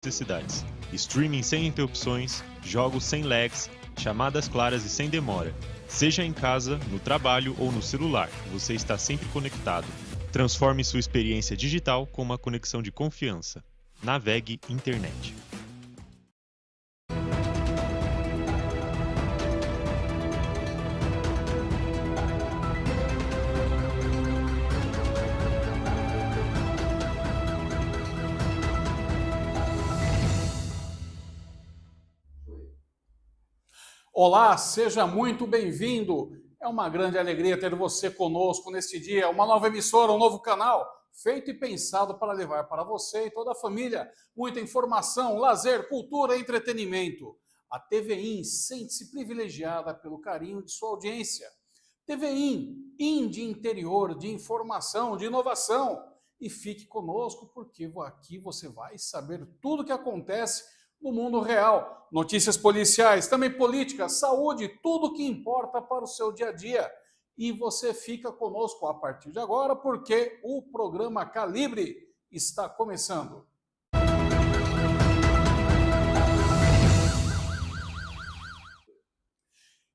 necessidades. Streaming sem interrupções, jogos sem lags, chamadas claras e sem demora. Seja em casa, no trabalho ou no celular, você está sempre conectado. Transforme sua experiência digital com uma conexão de confiança. Navegue Internet. Olá, seja muito bem-vindo. É uma grande alegria ter você conosco neste dia. Uma nova emissora, um novo canal, feito e pensado para levar para você e toda a família muita informação, lazer, cultura e entretenimento. A TVIN sente-se privilegiada pelo carinho de sua audiência. TVIN, de interior, de informação, de inovação. E fique conosco porque aqui você vai saber tudo o que acontece no mundo real, notícias policiais, também política, saúde, tudo o que importa para o seu dia a dia. E você fica conosco a partir de agora, porque o programa Calibre está começando.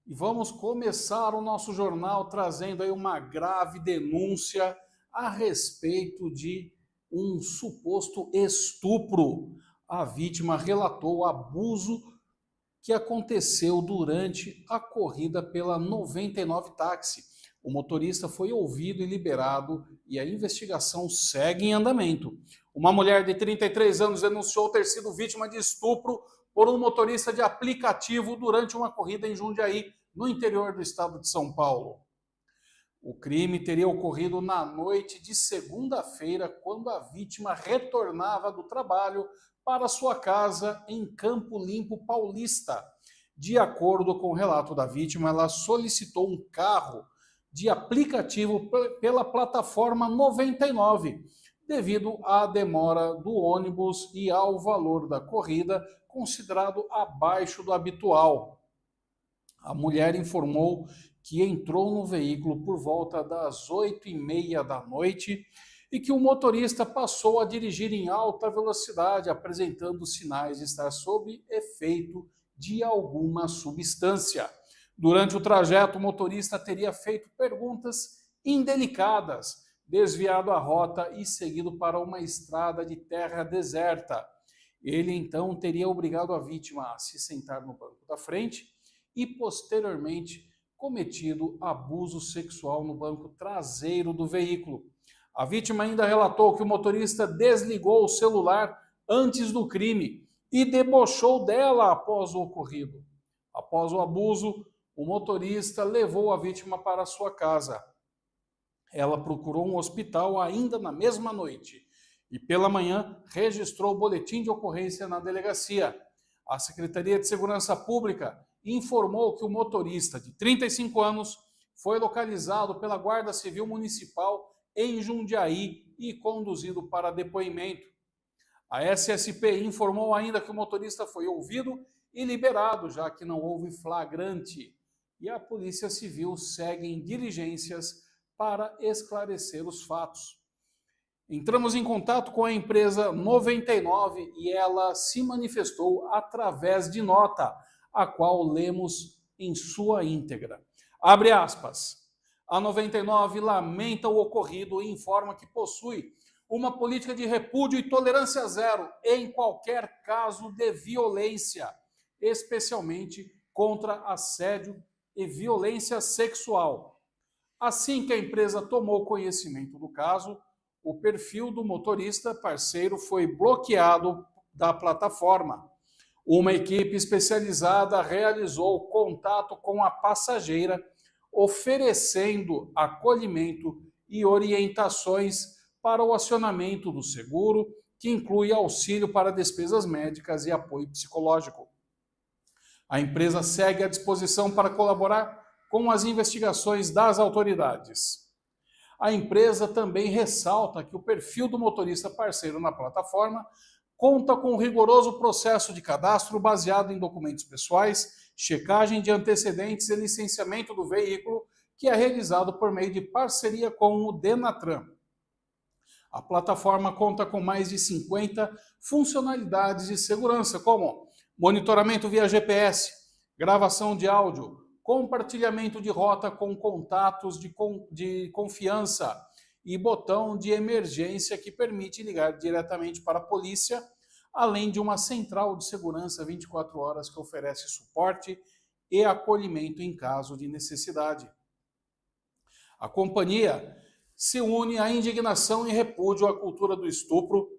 E vamos começar o nosso jornal trazendo aí uma grave denúncia a respeito de um suposto estupro. A vítima relatou o abuso que aconteceu durante a corrida pela 99 Táxi. O motorista foi ouvido e liberado e a investigação segue em andamento. Uma mulher de 33 anos denunciou ter sido vítima de estupro por um motorista de aplicativo durante uma corrida em Jundiaí, no interior do estado de São Paulo. O crime teria ocorrido na noite de segunda-feira, quando a vítima retornava do trabalho para sua casa em Campo Limpo Paulista. De acordo com o relato da vítima, ela solicitou um carro de aplicativo pela plataforma 99, devido à demora do ônibus e ao valor da corrida, considerado abaixo do habitual. A mulher informou que entrou no veículo por volta das 8h30 da noite e que o motorista passou a dirigir em alta velocidade, apresentando sinais de estar sob efeito de alguma substância. Durante o trajeto, o motorista teria feito perguntas indelicadas, desviado a rota e seguido para uma estrada de terra deserta. Ele então teria obrigado a vítima a se sentar no banco da frente e, posteriormente, cometido abuso sexual no banco traseiro do veículo. A vítima ainda relatou que o motorista desligou o celular antes do crime e debochou dela após o ocorrido. Após o abuso, o motorista levou a vítima para sua casa. Ela procurou um hospital ainda na mesma noite e, pela manhã, registrou o boletim de ocorrência na delegacia. A Secretaria de Segurança Pública informou que o motorista, de 35 anos, foi localizado pela Guarda Civil Municipal em Jundiaí e conduzido para depoimento. A SSP informou ainda que o motorista foi ouvido e liberado, já que não houve flagrante. E a Polícia Civil segue em diligências para esclarecer os fatos. Entramos em contato com a empresa 99 e ela se manifestou através de nota, a qual lemos em sua íntegra. Abre aspas. A 99 lamenta o ocorrido e informa que possui uma política de repúdio e tolerância zero em qualquer caso de violência, especialmente contra assédio e violência sexual. Assim que a empresa tomou conhecimento do caso, o perfil do motorista parceiro foi bloqueado da plataforma. Uma equipe especializada realizou contato com a passageira, oferecendo acolhimento e orientações para o acionamento do seguro, que inclui auxílio para despesas médicas e apoio psicológico. A empresa segue à disposição para colaborar com as investigações das autoridades. A empresa também ressalta que o perfil do motorista parceiro na plataforma conta com um rigoroso processo de cadastro baseado em documentos pessoais, checagem de antecedentes e licenciamento do veículo, que é realizado por meio de parceria com o Denatran. A plataforma conta com mais de 50 funcionalidades de segurança, como monitoramento via GPS, gravação de áudio, compartilhamento de rota com contatos de confiança e botão de emergência que permite ligar diretamente para a polícia, além de uma central de segurança 24 horas que oferece suporte e acolhimento em caso de necessidade. A companhia se une à indignação e repúdio à cultura do estupro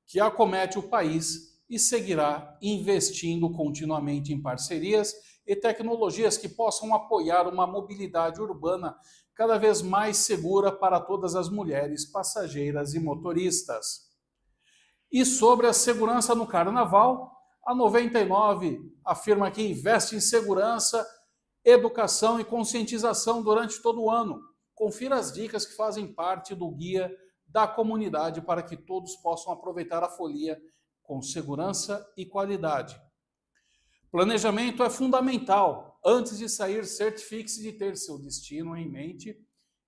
que acomete o país e seguirá investindo continuamente em parcerias e tecnologias que possam apoiar uma mobilidade urbana cada vez mais segura para todas as mulheres passageiras e motoristas. E sobre a segurança no Carnaval, a 99 afirma que investe em segurança, educação e conscientização durante todo o ano. Confira as dicas que fazem parte do guia da comunidade para que todos possam aproveitar a folia com segurança e qualidade. Planejamento é fundamental. Antes de sair, certifique-se de ter seu destino em mente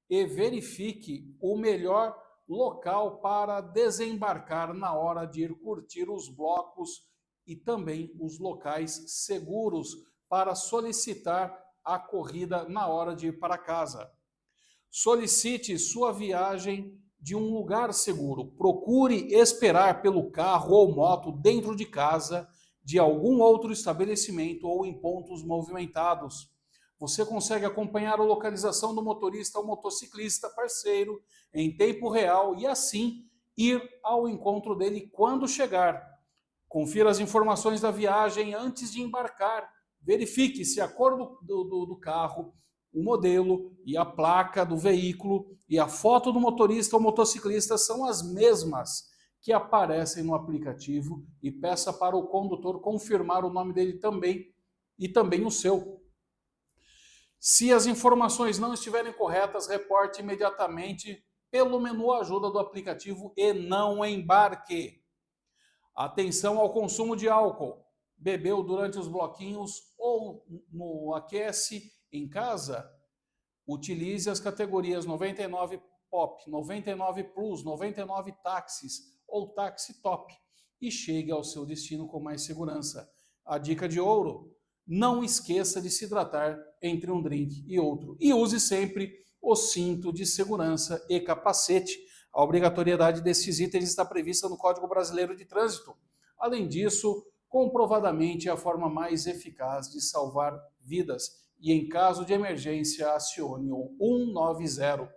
e verifique o melhor local para desembarcar na hora de ir curtir os blocos e também os locais seguros para solicitar a corrida na hora de ir para casa. Solicite sua viagem de um lugar seguro. Procure esperar pelo carro ou moto dentro de casa, de algum outro estabelecimento ou em pontos movimentados. Você consegue acompanhar a localização do motorista ou motociclista parceiro em tempo real e assim ir ao encontro dele quando chegar. Confira as informações da viagem antes de embarcar. Verifique se a cor do carro, o modelo e a placa do veículo e a foto do motorista ou motociclista são as mesmas que aparecem no aplicativo e peça para o condutor confirmar o nome dele também e também o seu. Se as informações não estiverem corretas, reporte imediatamente pelo menu ajuda do aplicativo e não embarque. Atenção ao consumo de álcool. Bebeu durante os bloquinhos ou no aquece em casa? Utilize as categorias 99 Pop, 99 Plus, 99 Táxis ou Táxi Top e chegue ao seu destino com mais segurança. A dica de ouro: não esqueça de se hidratar entre um drink e outro. E use sempre o cinto de segurança e capacete. A obrigatoriedade desses itens está prevista no Código Brasileiro de Trânsito. Além disso, comprovadamente é a forma mais eficaz de salvar vidas. E em caso de emergência, acione o 190.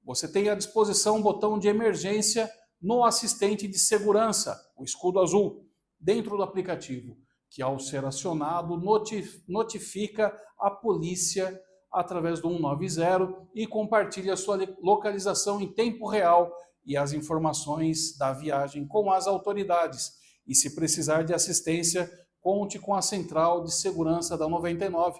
Você tem à disposição um botão de emergência no assistente de segurança, o escudo azul, dentro do aplicativo, que ao ser acionado notifica a polícia através do 190 e compartilha a sua localização em tempo real e as informações da viagem com as autoridades. E se precisar de assistência, conte com a central de segurança da 99.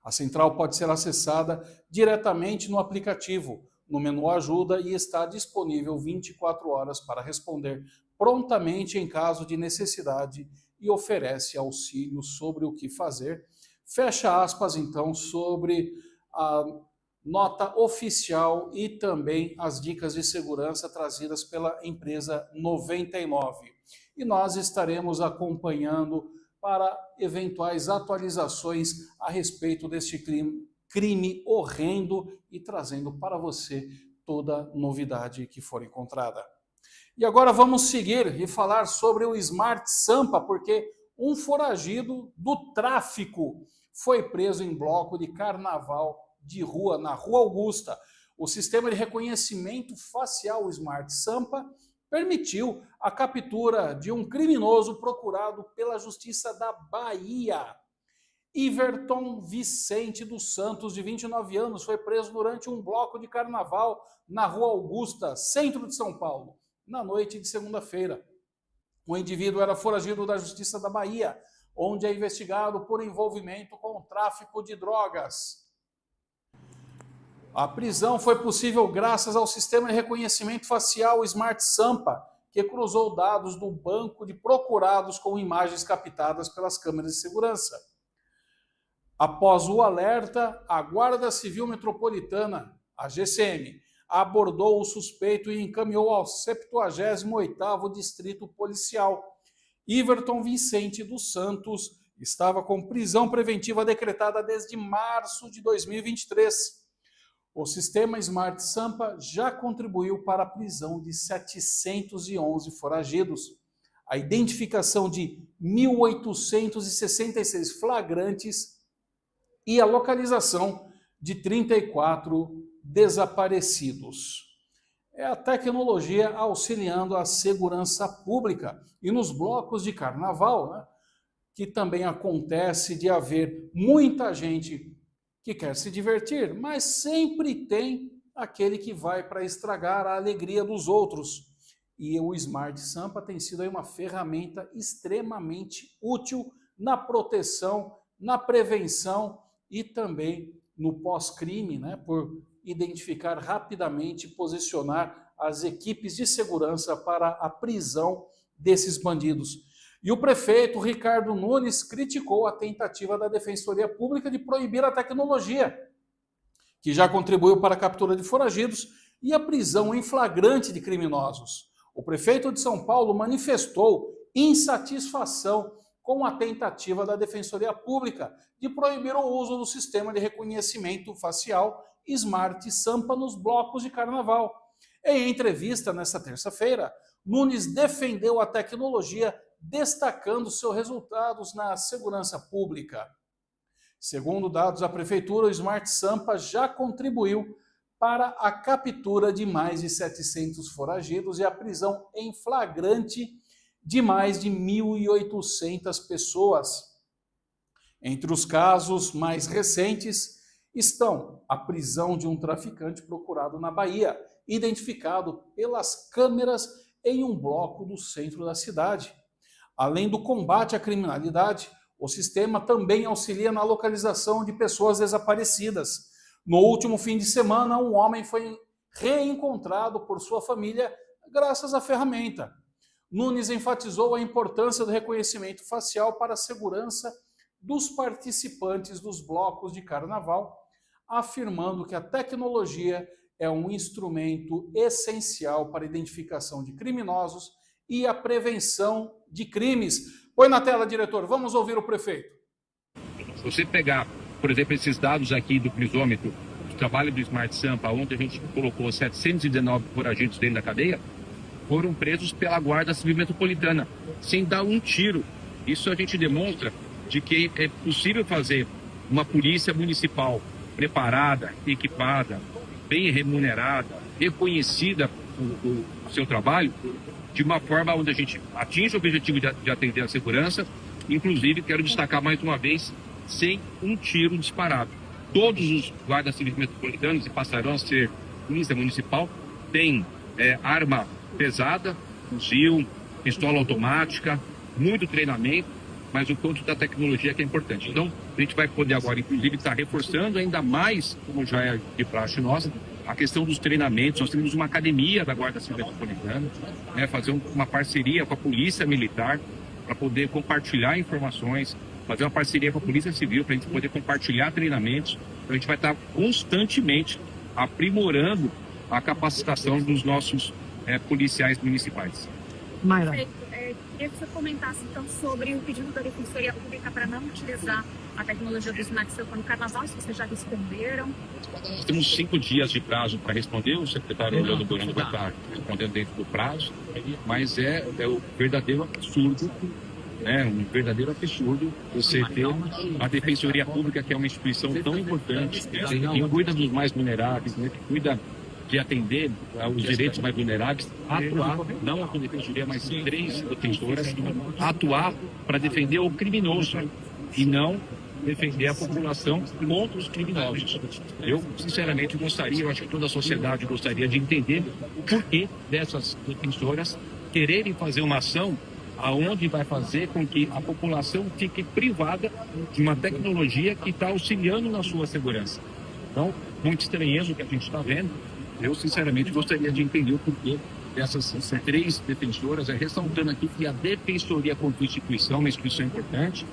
A central pode ser acessada diretamente no aplicativo, no menu Ajuda e está disponível 24 horas para responder prontamente em caso de necessidade e oferece auxílio sobre o que fazer. Fecha aspas, então, sobre a nota oficial e também as dicas de segurança trazidas pela empresa 99. E nós estaremos acompanhando para eventuais atualizações a respeito deste crime horrendo e trazendo para você toda novidade que for encontrada. E agora vamos seguir e falar sobre o Smart Sampa, porque um foragido do tráfico foi preso em bloco de carnaval de rua, na Rua Augusta. O sistema de reconhecimento facial Smart Sampa permitiu a captura de um criminoso procurado pela Justiça da Bahia. Iverton Vicente dos Santos, de 29 anos, foi preso durante um bloco de carnaval na Rua Augusta, centro de São Paulo, na noite de segunda-feira. O indivíduo era foragido da Justiça da Bahia, onde é investigado por envolvimento com o tráfico de drogas. A prisão foi possível graças ao sistema de reconhecimento facial Smart Sampa, que cruzou dados do banco de procurados com imagens captadas pelas câmeras de segurança. Após o alerta, a Guarda Civil Metropolitana, a GCM, abordou o suspeito e encaminhou ao 78º Distrito Policial. Iverton Vicente dos Santos estava com prisão preventiva decretada desde março de 2023. O sistema Smart Sampa já contribuiu para a prisão de 711 foragidos, a identificação de 1.866 flagrantes e a localização de 34 desaparecidos. É a tecnologia auxiliando a segurança pública. E nos blocos de carnaval, né, que também acontece de haver muita gente que quer se divertir, mas sempre tem aquele que vai para estragar a alegria dos outros. E o Smart Sampa tem sido aí uma ferramenta extremamente útil na proteção, na prevenção e também no pós-crime, né, por identificar rapidamente e posicionar as equipes de segurança para a prisão desses bandidos. E o prefeito Ricardo Nunes criticou a tentativa da Defensoria Pública de proibir a tecnologia, que já contribuiu para a captura de foragidos e a prisão em flagrante de criminosos. O prefeito de São Paulo manifestou insatisfação com a tentativa da Defensoria Pública de proibir o uso do sistema de reconhecimento facial Smart Sampa nos blocos de carnaval. Em entrevista nesta terça-feira, Nunes defendeu a tecnologia, destacando seus resultados na segurança pública. Segundo dados da Prefeitura, o Smart Sampa já contribuiu para a captura de mais de 700 foragidos e a prisão em flagrante de mais de 1.800 pessoas. Entre os casos mais recentes estão a prisão de um traficante procurado na Bahia, identificado pelas câmeras em um bloco do centro da cidade. Além do combate à criminalidade, o sistema também auxilia na localização de pessoas desaparecidas. No último fim de semana, um homem foi reencontrado por sua família graças à ferramenta. Nunes enfatizou a importância do reconhecimento facial para a segurança dos participantes dos blocos de carnaval, afirmando que a tecnologia é um instrumento essencial para a identificação de criminosos e a prevenção de crimes. Põe na tela, diretor, vamos ouvir o prefeito. Se você pegar, por exemplo, esses dados aqui do prisômetro, do trabalho do Smart Sampa, onde a gente colocou 719 foragidos dentro da cadeia, foram presos pela Guarda Civil Metropolitana, sem dar um tiro. Isso a gente demonstra de que é possível fazer uma polícia municipal preparada, equipada, bem remunerada, reconhecida o seu trabalho, de uma forma onde a gente atinge o objetivo de atender a segurança. Inclusive, quero destacar mais uma vez, sem um tiro disparado. Todos os guardas civis metropolitanos, e passarão a ser polícia municipal, têm arma pesada, fuzil, pistola automática, muito treinamento, mas o ponto da tecnologia que é importante. Então, a gente vai poder agora, inclusive, estar reforçando ainda mais, como já é de praxe nossa, a questão dos treinamentos. Nós temos uma academia da Guarda Civil Metropolitana, fazer uma parceria com a Polícia Militar para poder compartilhar informações, fazer uma parceria com a Polícia Civil para a gente poder compartilhar treinamentos. Então, a gente vai estar constantemente aprimorando a capacitação dos nossos policiais municipais. Mayra. Queria que você comentasse então sobre o pedido da Defensoria Pública para não utilizar a tecnologia do Smart Sampa no carnaval, se vocês já responderam. Nós temos 5 dias de prazo para responder, o secretário Orlando Bueno vai estar respondendo dentro do prazo, mas é o verdadeiro absurdo, um verdadeiro absurdo você ter a Defensoria Pública, que é uma instituição tão importante, que cuida dos mais vulneráveis, que cuida de atender os direitos mais vulneráveis, atuar, não a Defensoria, mas 3 defensoras, atuar para defender o criminoso e não defender a população contra os criminosos. Eu, sinceramente, eu acho que toda a sociedade gostaria de entender o porquê dessas defensoras quererem fazer uma ação aonde vai fazer com que a população fique privada de uma tecnologia que está auxiliando na sua segurança. Então, muito estranheza o que a gente está vendo. Eu, sinceramente, gostaria de entender o porquê dessas 3 defensoras, ressaltando aqui que a Defensoria como instituição é uma instituição importante,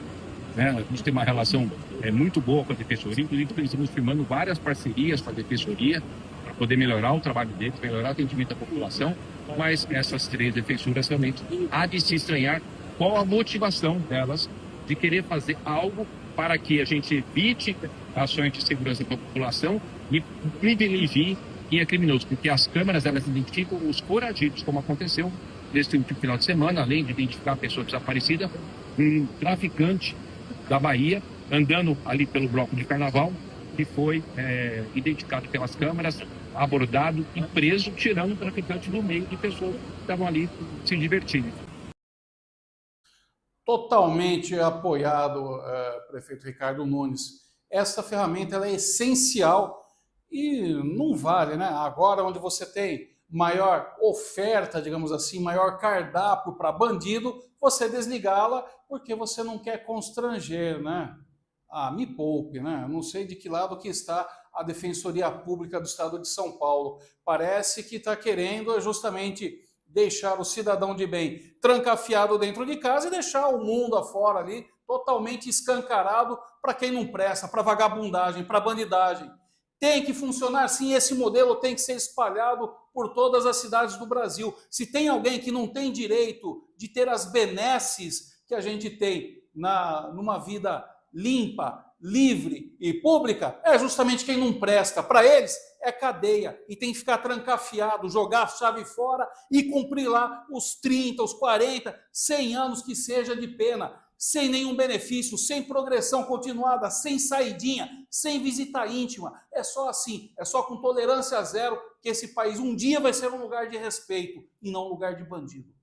a gente tem uma relação muito boa com a Defensoria, inclusive estamos firmando várias parcerias com a Defensoria para poder melhorar o trabalho deles, melhorar o atendimento da população, mas essas 3 defensoras realmente há de se estranhar qual a motivação delas de querer fazer algo para que a gente evite ações de segurança da população e privilegie quem é criminoso, porque as câmeras elas identificam os foragidos, como aconteceu neste último final de semana, além de identificar a pessoa desaparecida, um traficante da Bahia andando ali pelo bloco de carnaval, que foi identificado pelas câmeras, abordado e preso, tirando o traficante do meio de pessoas que estavam ali se divertindo. Totalmente apoiado, prefeito Ricardo Nunes. Essa ferramenta ela é essencial e não vale, né? Agora, onde você tem maior oferta, digamos assim, maior cardápio para bandido, você desligá-la porque você não quer constranger, né? Ah, me poupe, né? Eu não sei de que lado que está a Defensoria Pública do Estado de São Paulo. Parece que está querendo justamente deixar o cidadão de bem trancafiado dentro de casa e deixar o mundo afora ali totalmente escancarado para quem não presta, para vagabundagem, para bandidagem. Tem que funcionar sim, esse modelo tem que ser espalhado por todas as cidades do Brasil. Se tem alguém que não tem direito de ter as benesses que a gente tem numa vida limpa, livre e pública, é justamente quem não presta. Para eles é cadeia e tem que ficar trancafiado, jogar a chave fora e cumprir lá os 30, os 40, 100 anos que seja de pena, sem nenhum benefício, sem progressão continuada, sem saidinha, sem visita íntima. É só assim, é só com tolerância zero que esse país um dia vai ser um lugar de respeito e não um lugar de bandido.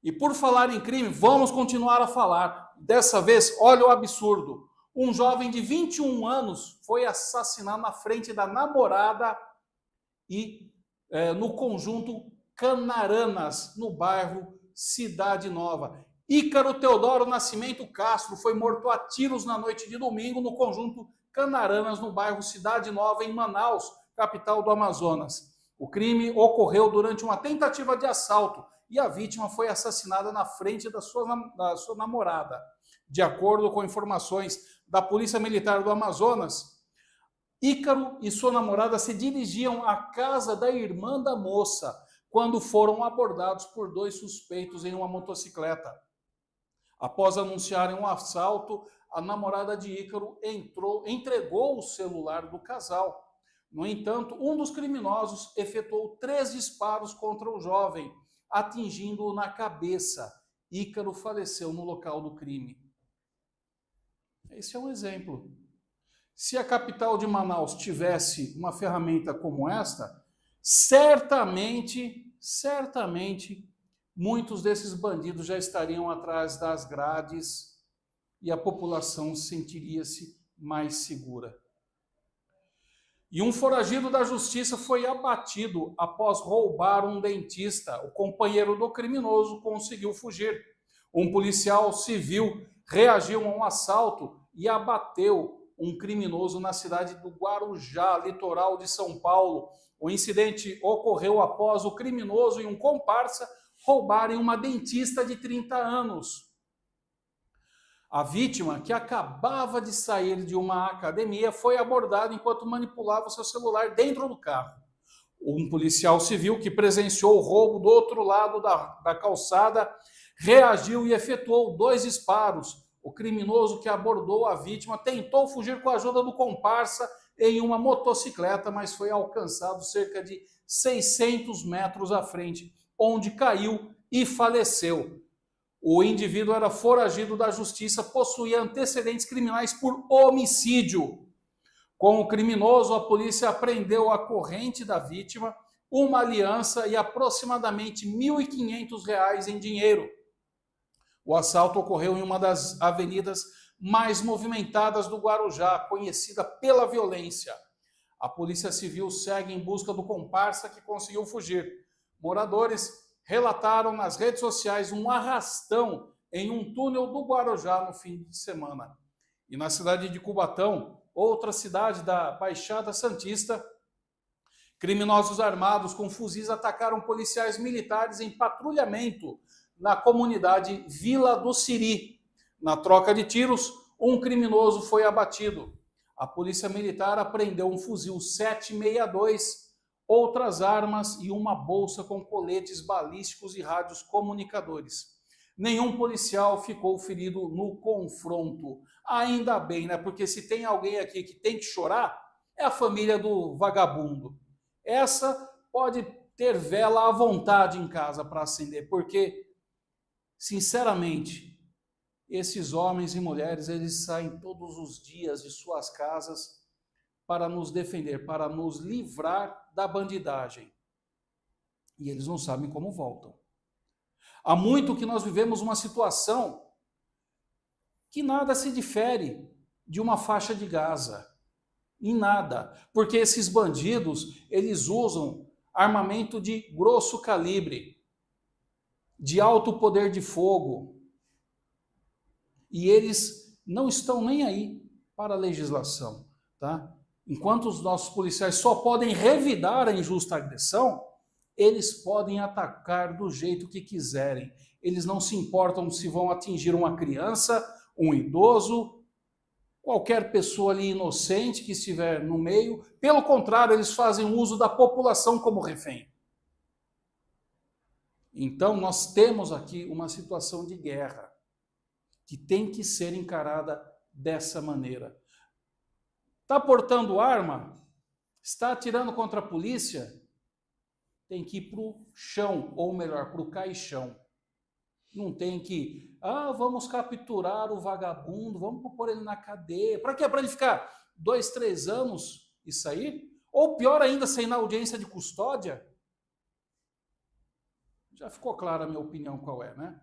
E por falar em crime, vamos continuar a falar. Dessa vez, olha o absurdo. Um jovem de 21 anos foi assassinado na frente da namorada e no conjunto Canaranas, no bairro Cidade Nova. Ícaro Teodoro Nascimento Castro foi morto a tiros na noite de domingo no conjunto Canaranas, no bairro Cidade Nova, em Manaus, capital do Amazonas. O crime ocorreu durante uma tentativa de assalto e a vítima foi assassinada na frente da sua namorada. De acordo com informações da Polícia Militar do Amazonas, Ícaro e sua namorada se dirigiam à casa da irmã da moça quando foram abordados por 2 suspeitos em uma motocicleta. Após anunciarem um assalto, a namorada de Ícaro entregou o celular do casal. No entanto, um dos criminosos efetuou 3 disparos contra o jovem, atingindo-o na cabeça. Ícaro faleceu no local do crime. Esse é um exemplo. Se a capital de Manaus tivesse uma ferramenta como esta, certamente, muitos desses bandidos já estariam atrás das grades e a população sentiria-se mais segura. E um foragido da justiça foi abatido após roubar um dentista. O companheiro do criminoso conseguiu fugir. Um policial civil reagiu a um assalto e abateu um criminoso na cidade do Guarujá, litoral de São Paulo. O incidente ocorreu após o criminoso e um comparsa roubarem uma dentista de 30 anos. A vítima, que acabava de sair de uma academia, foi abordada enquanto manipulava seu celular dentro do carro. Um policial civil que presenciou o roubo do outro lado da calçada reagiu e efetuou 2 disparos. O criminoso que abordou a vítima tentou fugir com a ajuda do comparsa em uma motocicleta, mas foi alcançado cerca de 600 metros à frente, onde caiu e faleceu. O indivíduo era foragido da justiça, possuía antecedentes criminais por homicídio. Com o criminoso, a polícia apreendeu a corrente da vítima, uma aliança e aproximadamente R$ 1.500 em dinheiro. O assalto ocorreu em uma das avenidas mais movimentadas do Guarujá, conhecida pela violência. A Polícia Civil segue em busca do comparsa que conseguiu fugir. Moradores relataram nas redes sociais um arrastão em um túnel do Guarujá no fim de semana. E na cidade de Cubatão, outra cidade da Baixada Santista, criminosos armados com fuzis atacaram policiais militares em patrulhamento na comunidade Vila do Siri. Na troca de tiros, um criminoso foi abatido. A polícia militar apreendeu um fuzil 762, outras armas e uma bolsa com coletes balísticos e rádios comunicadores. Nenhum policial ficou ferido no confronto. Ainda bem, né? Porque se tem alguém aqui que tem que chorar, é a família do vagabundo. Essa pode ter vela à vontade em casa para acender, porque, sinceramente, esses homens e mulheres, eles saem todos os dias de suas casas para nos defender, para nos livrar da bandidagem. E eles não sabem como voltam. Há muito que nós vivemos uma situação que nada se difere de uma faixa de Gaza. Em nada. Porque esses bandidos, eles usam armamento de grosso calibre, de alto poder de fogo. E eles não estão nem aí para a legislação, tá? Enquanto os nossos policiais só podem revidar a injusta agressão, eles podem atacar do jeito que quiserem. Eles não se importam se vão atingir uma criança, um idoso, qualquer pessoa ali inocente que estiver no meio. Pelo contrário, eles fazem uso da população como refém. Então, nós temos aqui uma situação de guerra que tem que ser encarada dessa maneira. Está portando arma? Está atirando contra a polícia? Tem que ir para o chão, ou melhor, para o caixão. Não tem que, vamos capturar o vagabundo, vamos pôr ele na cadeia. Para quê? Para ele ficar 2, 3 anos e sair? Ou pior ainda, sair na audiência de custódia? Já ficou clara a minha opinião qual é, né?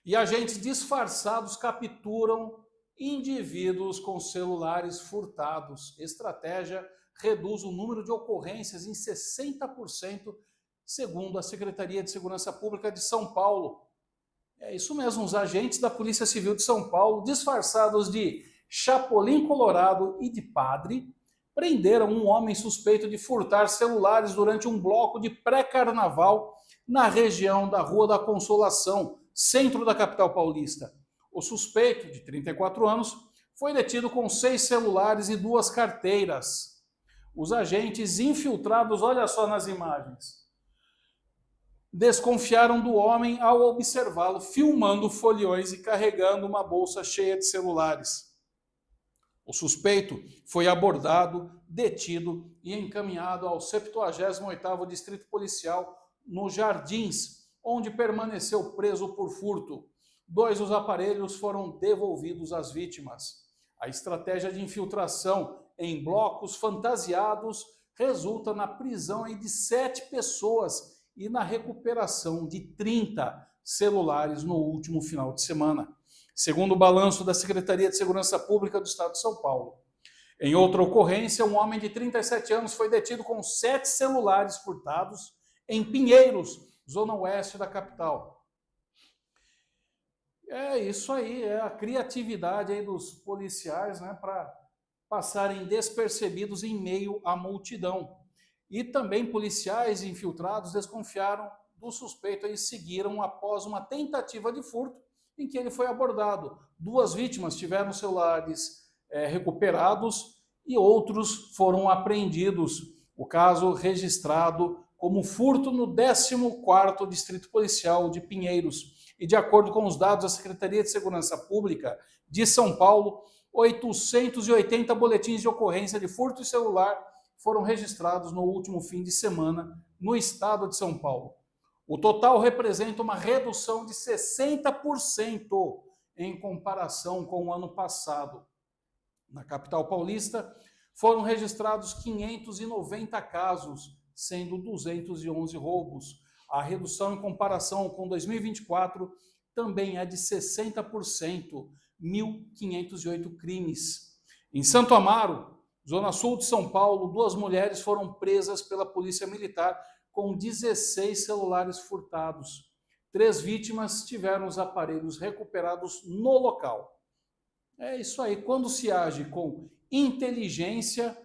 E agentes disfarçados capturam indivíduos com celulares furtados. Estratégia reduz o número de ocorrências em 60%, segundo a Secretaria de Segurança Pública de São Paulo. É isso mesmo, os agentes da Polícia Civil de São Paulo, disfarçados de Chapolin Colorado e de padre, prenderam um homem suspeito de furtar celulares durante um bloco de pré-carnaval na região da Rua da Consolação, centro da capital paulista. O suspeito, de 34 anos, foi detido com 6 celulares e 2 carteiras. Os agentes infiltrados, olha só nas imagens, desconfiaram do homem ao observá-lo filmando folhões e carregando uma bolsa cheia de celulares. O suspeito foi abordado, detido e encaminhado ao 78º Distrito Policial nos Jardins, onde permaneceu preso por furto. 2 dos aparelhos foram devolvidos às vítimas. A estratégia de infiltração em blocos fantasiados resulta na prisão de 7 pessoas e na recuperação de 30 celulares no último final de semana, segundo o balanço da Secretaria de Segurança Pública do Estado de São Paulo. Em outra ocorrência, um homem de 37 anos foi detido com 7 celulares furtados em Pinheiros, zona oeste da capital. É isso aí, é a criatividade aí dos policiais, né, para passarem despercebidos em meio à multidão. E também policiais infiltrados desconfiaram do suspeito e seguiram após uma tentativa de furto em que ele foi abordado. 2 vítimas tiveram celulares recuperados e outros foram apreendidos. O caso registrado como furto no 14º Distrito Policial de Pinheiros. E de acordo com os dados da Secretaria de Segurança Pública de São Paulo, 880 boletins de ocorrência de furto de celular foram registrados no último fim de semana no estado de São Paulo. O total representa uma redução de 60% em comparação com o ano passado. Na capital paulista, foram registrados 590 casos, sendo 211 roubos. A redução em comparação com 2024 também é de 60%, 1.508 crimes. Em Santo Amaro, zona sul de São Paulo, 2 mulheres foram presas pela Polícia Militar com 16 celulares furtados. 3 vítimas tiveram os aparelhos recuperados no local. É isso aí, quando se age com inteligência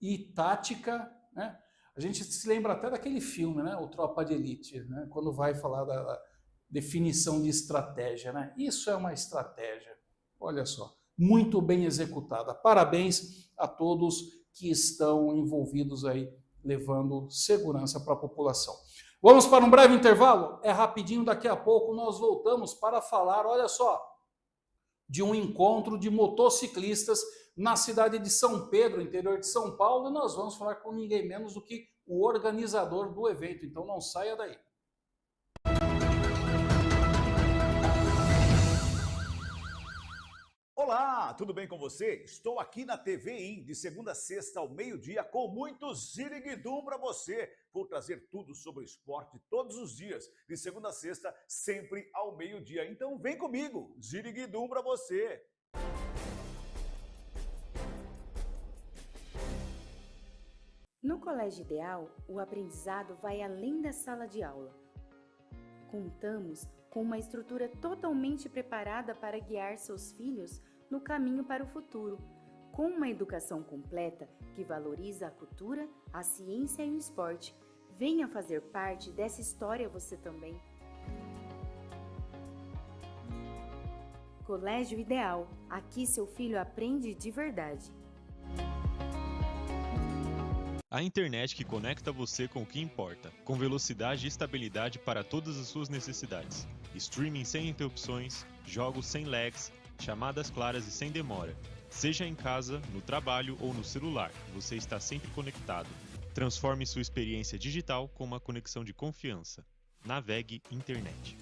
e tática, né? A gente se lembra até daquele filme, né? O Tropa de Elite, né? Quando vai falar da definição de estratégia, né? Isso é uma estratégia, olha só, muito bem executada. Parabéns a todos que estão envolvidos aí, levando segurança para a população. Vamos para um breve intervalo? É rapidinho, daqui a pouco nós voltamos para falar, olha só, de um encontro de motociclistas na cidade de São Pedro, interior de São Paulo, e nós vamos falar com ninguém menos do que o organizador do evento, então não saia daí. Olá, tudo bem com você? Estou aqui na TVI de segunda a sexta ao meio-dia com muito ziriguidum para você. Vou trazer tudo sobre o esporte todos os dias, de segunda a sexta, sempre ao meio-dia. Então vem comigo, ziriguidum para você. No Colégio Ideal, o aprendizado vai além da sala de aula. Contamos com uma estrutura totalmente preparada para guiar seus filhos no caminho para o futuro, com uma educação completa que valoriza a cultura, a ciência e o esporte. Venha fazer parte dessa história você também. Colégio Ideal. Aqui seu filho aprende de verdade. A internet que conecta você com o que importa, com velocidade e estabilidade para todas as suas necessidades. Streaming sem interrupções, jogos sem lags, chamadas claras e sem demora. Seja em casa, no trabalho ou no celular, você está sempre conectado. Transforme sua experiência digital com uma conexão de confiança. Navegue Internet.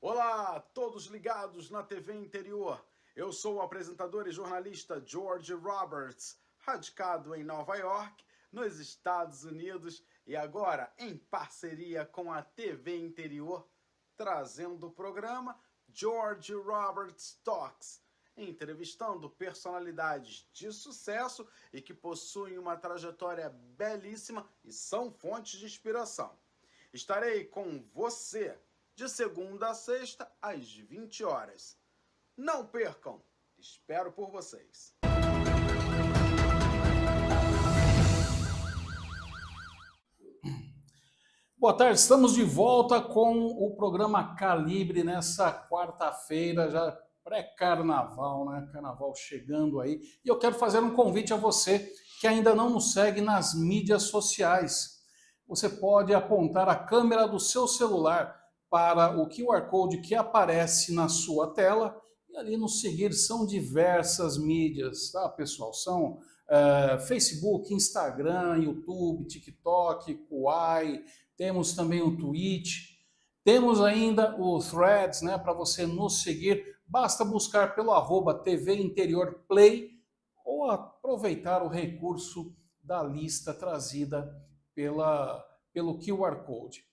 Olá, todos ligados na TV Interior. Eu sou o apresentador e jornalista George Roberts, radicado em Nova York, nos Estados Unidos, e agora em parceria com a TV Interior, trazendo o programa George Roberts Talks, entrevistando personalidades de sucesso e que possuem uma trajetória belíssima e são fontes de inspiração. Estarei com você de segunda a sexta, às 20 horas. Não percam! Espero por vocês. Boa tarde, estamos de volta com o programa Calibre nessa quarta-feira, já pré-carnaval, né? Carnaval chegando aí. E eu quero fazer um convite a você que ainda não nos segue nas mídias sociais. Você pode apontar a câmera do seu celular para o QR Code que aparece na sua tela e ali nos seguir. São diversas mídias, tá, pessoal? São Facebook, Instagram, YouTube, TikTok, Kuai, temos também o Twitch, temos ainda o Threads, né, para você nos seguir. Basta buscar pelo @TV Interior Play ou aproveitar o recurso da lista trazida pelo QR Code.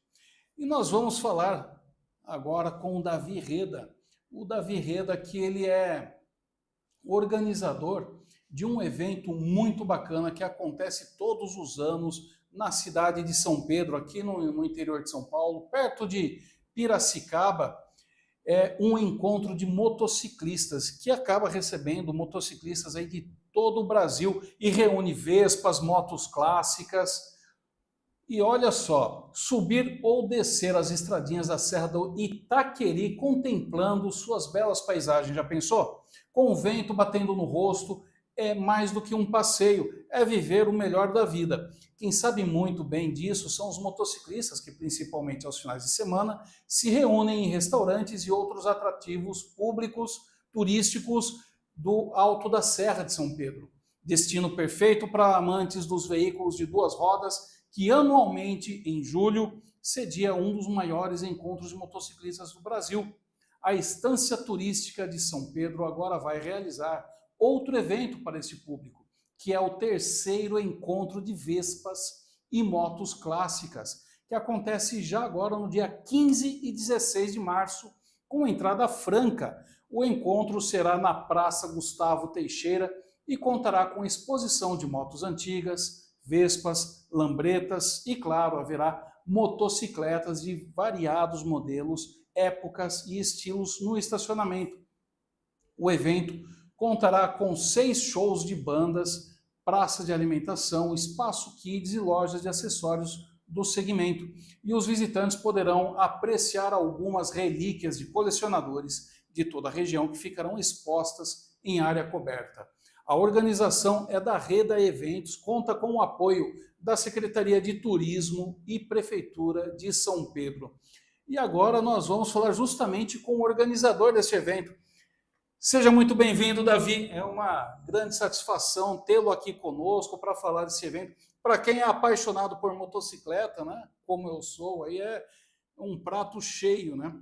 E nós vamos falar agora com o Davi Reda. O Davi Reda, que ele é organizador de um evento muito bacana que acontece todos os anos na cidade de São Pedro, aqui no interior de São Paulo, perto de Piracicaba. É um encontro de motociclistas que acaba recebendo motociclistas aí de todo o Brasil e reúne Vespas, motos clássicas. E olha só, subir ou descer as estradinhas da Serra do Itaqueri contemplando suas belas paisagens, já pensou? Com o vento batendo no rosto, é mais do que um passeio, é viver o melhor da vida. Quem sabe muito bem disso são os motociclistas que, principalmente aos finais de semana, se reúnem em restaurantes e outros atrativos públicos, turísticos do Alto da Serra de São Pedro. Destino perfeito para amantes dos veículos de duas rodas que anualmente, em julho, cedia um dos maiores encontros de motociclistas do Brasil. A Estância Turística de São Pedro agora vai realizar outro evento para esse público, que é o 3º encontro de Vespas e motos clássicas, que acontece já agora no dia 15 e 16 de março, com entrada franca. O encontro será na Praça Gustavo Teixeira e contará com exposição de motos antigas, Vespas, Lambretas e, claro, haverá motocicletas de variados modelos, épocas e estilos no estacionamento. O evento contará com 6 shows de bandas, praça de alimentação, espaço kids e lojas de acessórios do segmento. E os visitantes poderão apreciar algumas relíquias de colecionadores de toda a região que ficarão expostas em área coberta. A organização é da Reda Eventos, conta com o apoio da Secretaria de Turismo e Prefeitura de São Pedro. E agora nós vamos falar justamente com o organizador deste evento. Seja muito bem-vindo, Davi. É uma grande satisfação tê-lo aqui conosco para falar desse evento. Para quem é apaixonado por motocicleta, né, como eu sou, aí é um prato cheio, né?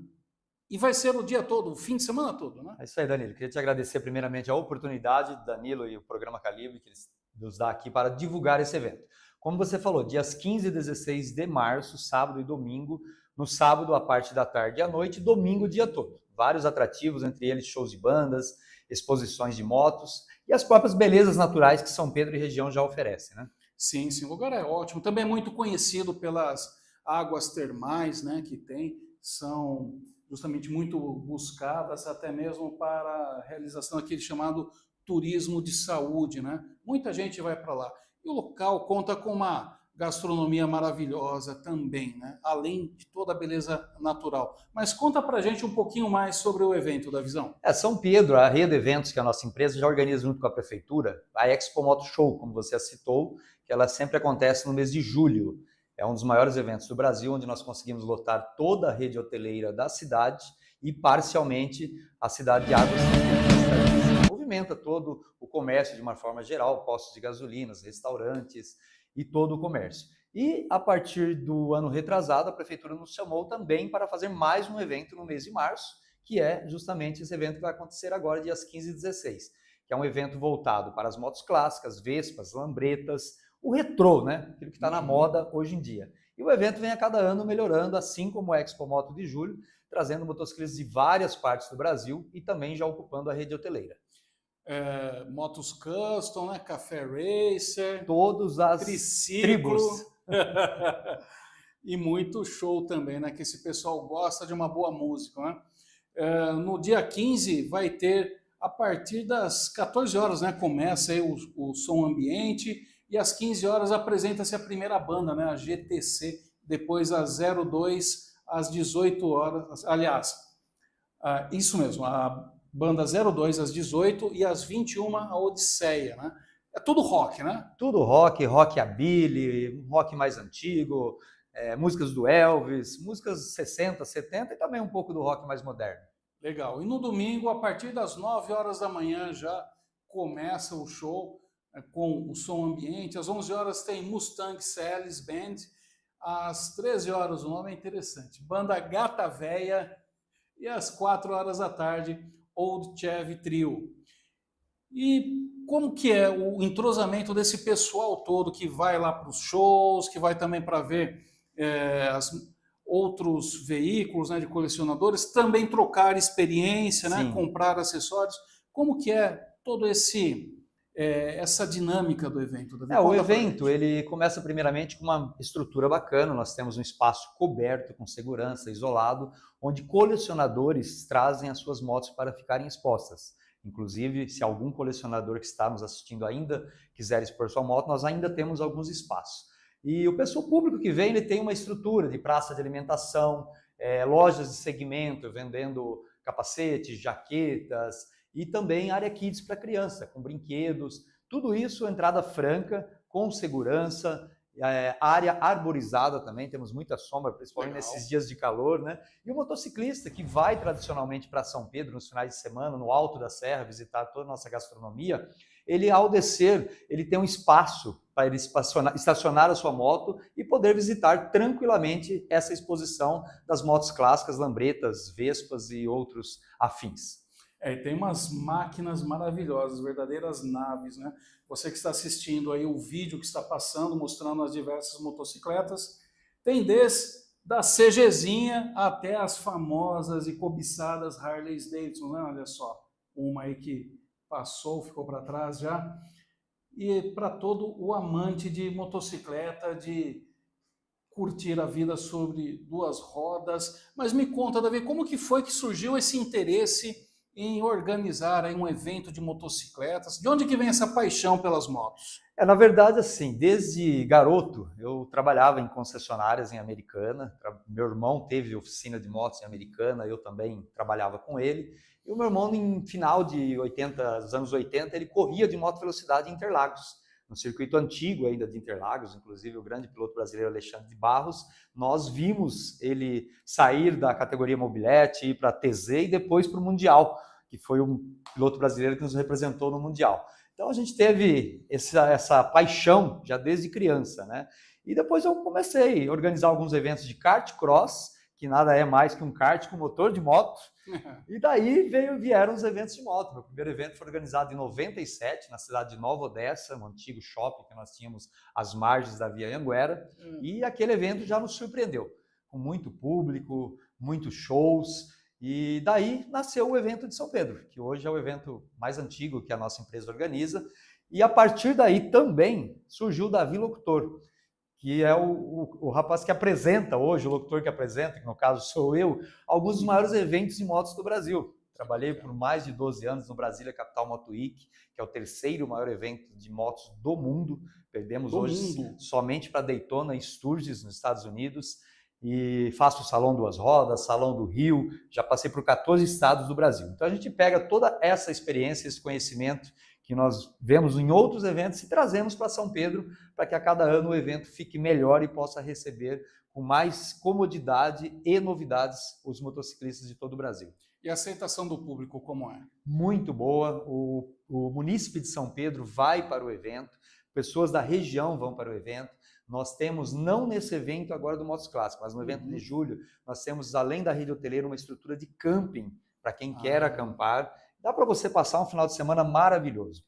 E vai ser o dia todo, o fim de semana todo, né? É isso aí, Danilo. Queria te agradecer primeiramente a oportunidade, Danilo e o Programa Calibre, que eles nos dá aqui para divulgar esse evento. Como você falou, dias 15 e 16 de março, sábado e domingo, no sábado a parte da tarde e à noite, domingo o dia todo. Vários atrativos, entre eles shows de bandas, exposições de motos e as próprias belezas naturais que São Pedro e região já oferecem, né? Sim, sim, o lugar é ótimo. Também é muito conhecido pelas águas termais, né, que tem, são justamente muito buscadas até mesmo para a realização daquele chamado turismo de saúde, né? Muita gente vai para lá. E o local conta com uma gastronomia maravilhosa também, né? Além de toda a beleza natural. Mas conta pra gente um pouquinho mais sobre o evento da Visão. São Pedro, a Rede Eventos, que é a nossa empresa, já organiza junto com a Prefeitura a Expo Moto Show, como você citou, que ela sempre acontece no mês de julho. É um dos maiores eventos do Brasil, onde nós conseguimos lotar toda a rede hoteleira da cidade e parcialmente a cidade de Águas. Movimenta todo o comércio de uma forma geral, postos de gasolinas, restaurantes e todo o comércio. E a partir do ano retrasado, a Prefeitura nos chamou também para fazer mais um evento no mês de março, que é justamente esse evento que vai acontecer agora, dias 15 e 16, que é um evento voltado para as motos clássicas, Vespas, Lambretas, o retrô, né? Aquilo que está na moda hoje em dia. E o evento vem a cada ano melhorando, assim como a Expo Moto de julho, trazendo motociclistas de várias partes do Brasil e também já ocupando a rede hoteleira. Motos Custom, né? Café Racer, todos as triciclo, tribos. E muito show também, né? Que esse pessoal gosta de uma boa música, né? No dia 15 vai ter, a partir das 14 horas, né? Começa aí o som ambiente e às 15 horas apresenta-se a primeira banda, né? A GTC, depois às 02, às 18 horas, aliás, isso mesmo, a banda 02 às 18 e às 21 a Odisseia, né? É tudo rock, né? Tudo rock, rockabilly, um rock mais antigo, músicas do Elvis, músicas 60, 70 e também um pouco do rock mais moderno. Legal. E no domingo, a partir das 9 horas da manhã, já começa o show com o som ambiente. Às 11 horas tem Mustang Sales Band. Às 13 horas, o nome é interessante, Banda Gata Véia. E às 4 horas da tarde, Old Chevy Trio. E como que é o entrosamento desse pessoal todo que vai lá para os shows, que vai também para ver outros veículos, né, de colecionadores, também trocar experiência, né, comprar acessórios? Como que é todo essa dinâmica do evento? O evento ele começa primeiramente com uma estrutura bacana. Nós temos um espaço coberto, com segurança, isolado, onde colecionadores trazem as suas motos para ficarem expostas. Inclusive, se algum colecionador que está nos assistindo ainda quiser expor sua moto, nós ainda temos alguns espaços. E o pessoal público que vem, ele tem uma estrutura de praça de alimentação, lojas de segmento, vendendo capacetes, jaquetas, e também área kids para criança, com brinquedos, tudo isso entrada franca, com segurança, área arborizada também, temos muita sombra, principalmente nesses dias de calor, né? E o motociclista que vai tradicionalmente para São Pedro nos finais de semana, no alto da serra, visitar toda a nossa gastronomia, ele ao descer, ele tem um espaço para ele estacionar a sua moto e poder visitar tranquilamente essa exposição das motos clássicas, lambretas, vespas e outros afins. E tem umas máquinas maravilhosas, verdadeiras naves, né? Você que está assistindo aí o vídeo que está passando, mostrando as diversas motocicletas, tem desde da CGzinha até as famosas e cobiçadas Harley Davidson, né? Olha só, uma aí que passou, ficou para trás já. E para todo o amante de motocicleta, de curtir a vida sobre duas rodas. Mas me conta, Davi, como que foi que surgiu esse interesse em organizar aí um evento de motocicletas? De onde que vem essa paixão pelas motos? Na verdade, assim, desde garoto, eu trabalhava em concessionárias em Americana. Meu irmão teve oficina de motos em Americana, eu também trabalhava com ele. E o meu irmão, em final dos anos 80, ele corria de moto velocidade em Interlagos, no circuito antigo ainda de Interlagos, inclusive o grande piloto brasileiro Alexandre de Barros. Nós vimos ele sair da categoria mobilete, ir para a TZ e depois para o Mundial, que foi um piloto brasileiro que nos representou no Mundial. Então a gente teve essa paixão já desde criança, né? E depois eu comecei a organizar alguns eventos de kart cross, que nada é mais que um kart com motor de moto. E daí vieram os eventos de moto. Meu primeiro evento foi organizado em 97, na cidade de Nova Odessa, no antigo shopping que nós tínhamos às margens da Via Anhanguera. E aquele evento já nos surpreendeu, com muito público, muitos shows. E daí nasceu o evento de São Pedro, que hoje é o evento mais antigo que a nossa empresa organiza. E a partir daí também surgiu o Davi Locutor, que é o rapaz que apresenta hoje, o locutor que apresenta, que no caso sou eu, alguns dos maiores eventos de motos do Brasil. Trabalhei por mais de 12 anos no Brasília Capital Moto Week, que é o terceiro maior evento de motos do mundo. Perdemos hoje somente para Daytona e Sturgis, nos Estados Unidos. E faço o Salão Duas Rodas, Salão do Rio, já passei por 14 estados do Brasil. Então a gente pega toda essa experiência, esse conhecimento que nós vemos em outros eventos e trazemos para São Pedro, para que a cada ano o evento fique melhor e possa receber com mais comodidade e novidades os motociclistas de todo o Brasil. E a aceitação do público como é? Muito boa. O munícipe de São Pedro vai para o evento, pessoas da região vão para o evento. Nós temos, não nesse evento agora do Motos Clássicos, mas no evento de julho, nós temos, além da rede hoteleira, uma estrutura de camping para quem quer acampar. Dá para você passar um final de semana maravilhoso.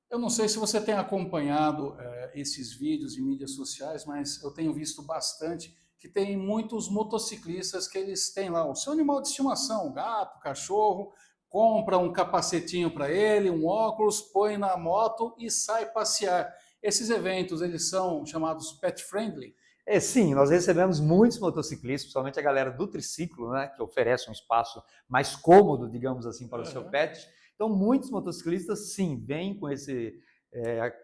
Eu não sei se você tem acompanhado esses vídeos em mídias sociais, mas eu tenho visto bastante que tem muitos motociclistas que eles têm lá o seu animal de estimação, gato, cachorro, compra um capacetinho para ele, um óculos, põe na moto e sai passear. Esses eventos, eles são chamados pet friendly? Sim, nós recebemos muitos motociclistas, principalmente a galera do triciclo, né, que oferece um espaço mais cômodo, digamos assim, para o seu pet. Então, muitos motociclistas, sim, vêm com esse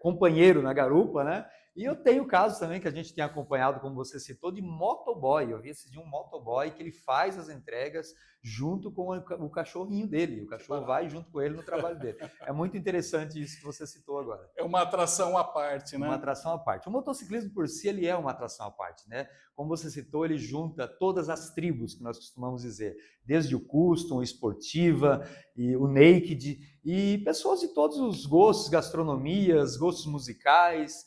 companheiro na garupa, né? E eu tenho casos também que a gente tem acompanhado, como você citou, de motoboy. Eu vi esse de um motoboy que ele faz as entregas junto com o cachorrinho dele. O cachorro vai junto com ele no trabalho dele. É muito interessante isso que você citou agora. É uma atração à parte, né? Uma atração à parte. O motociclismo por si, ele é uma atração à parte, né? Como você citou, ele junta todas as tribos, que nós costumamos dizer, desde o custom, o esportiva, e o naked, e pessoas de todos os gostos, gastronomias, gostos musicais.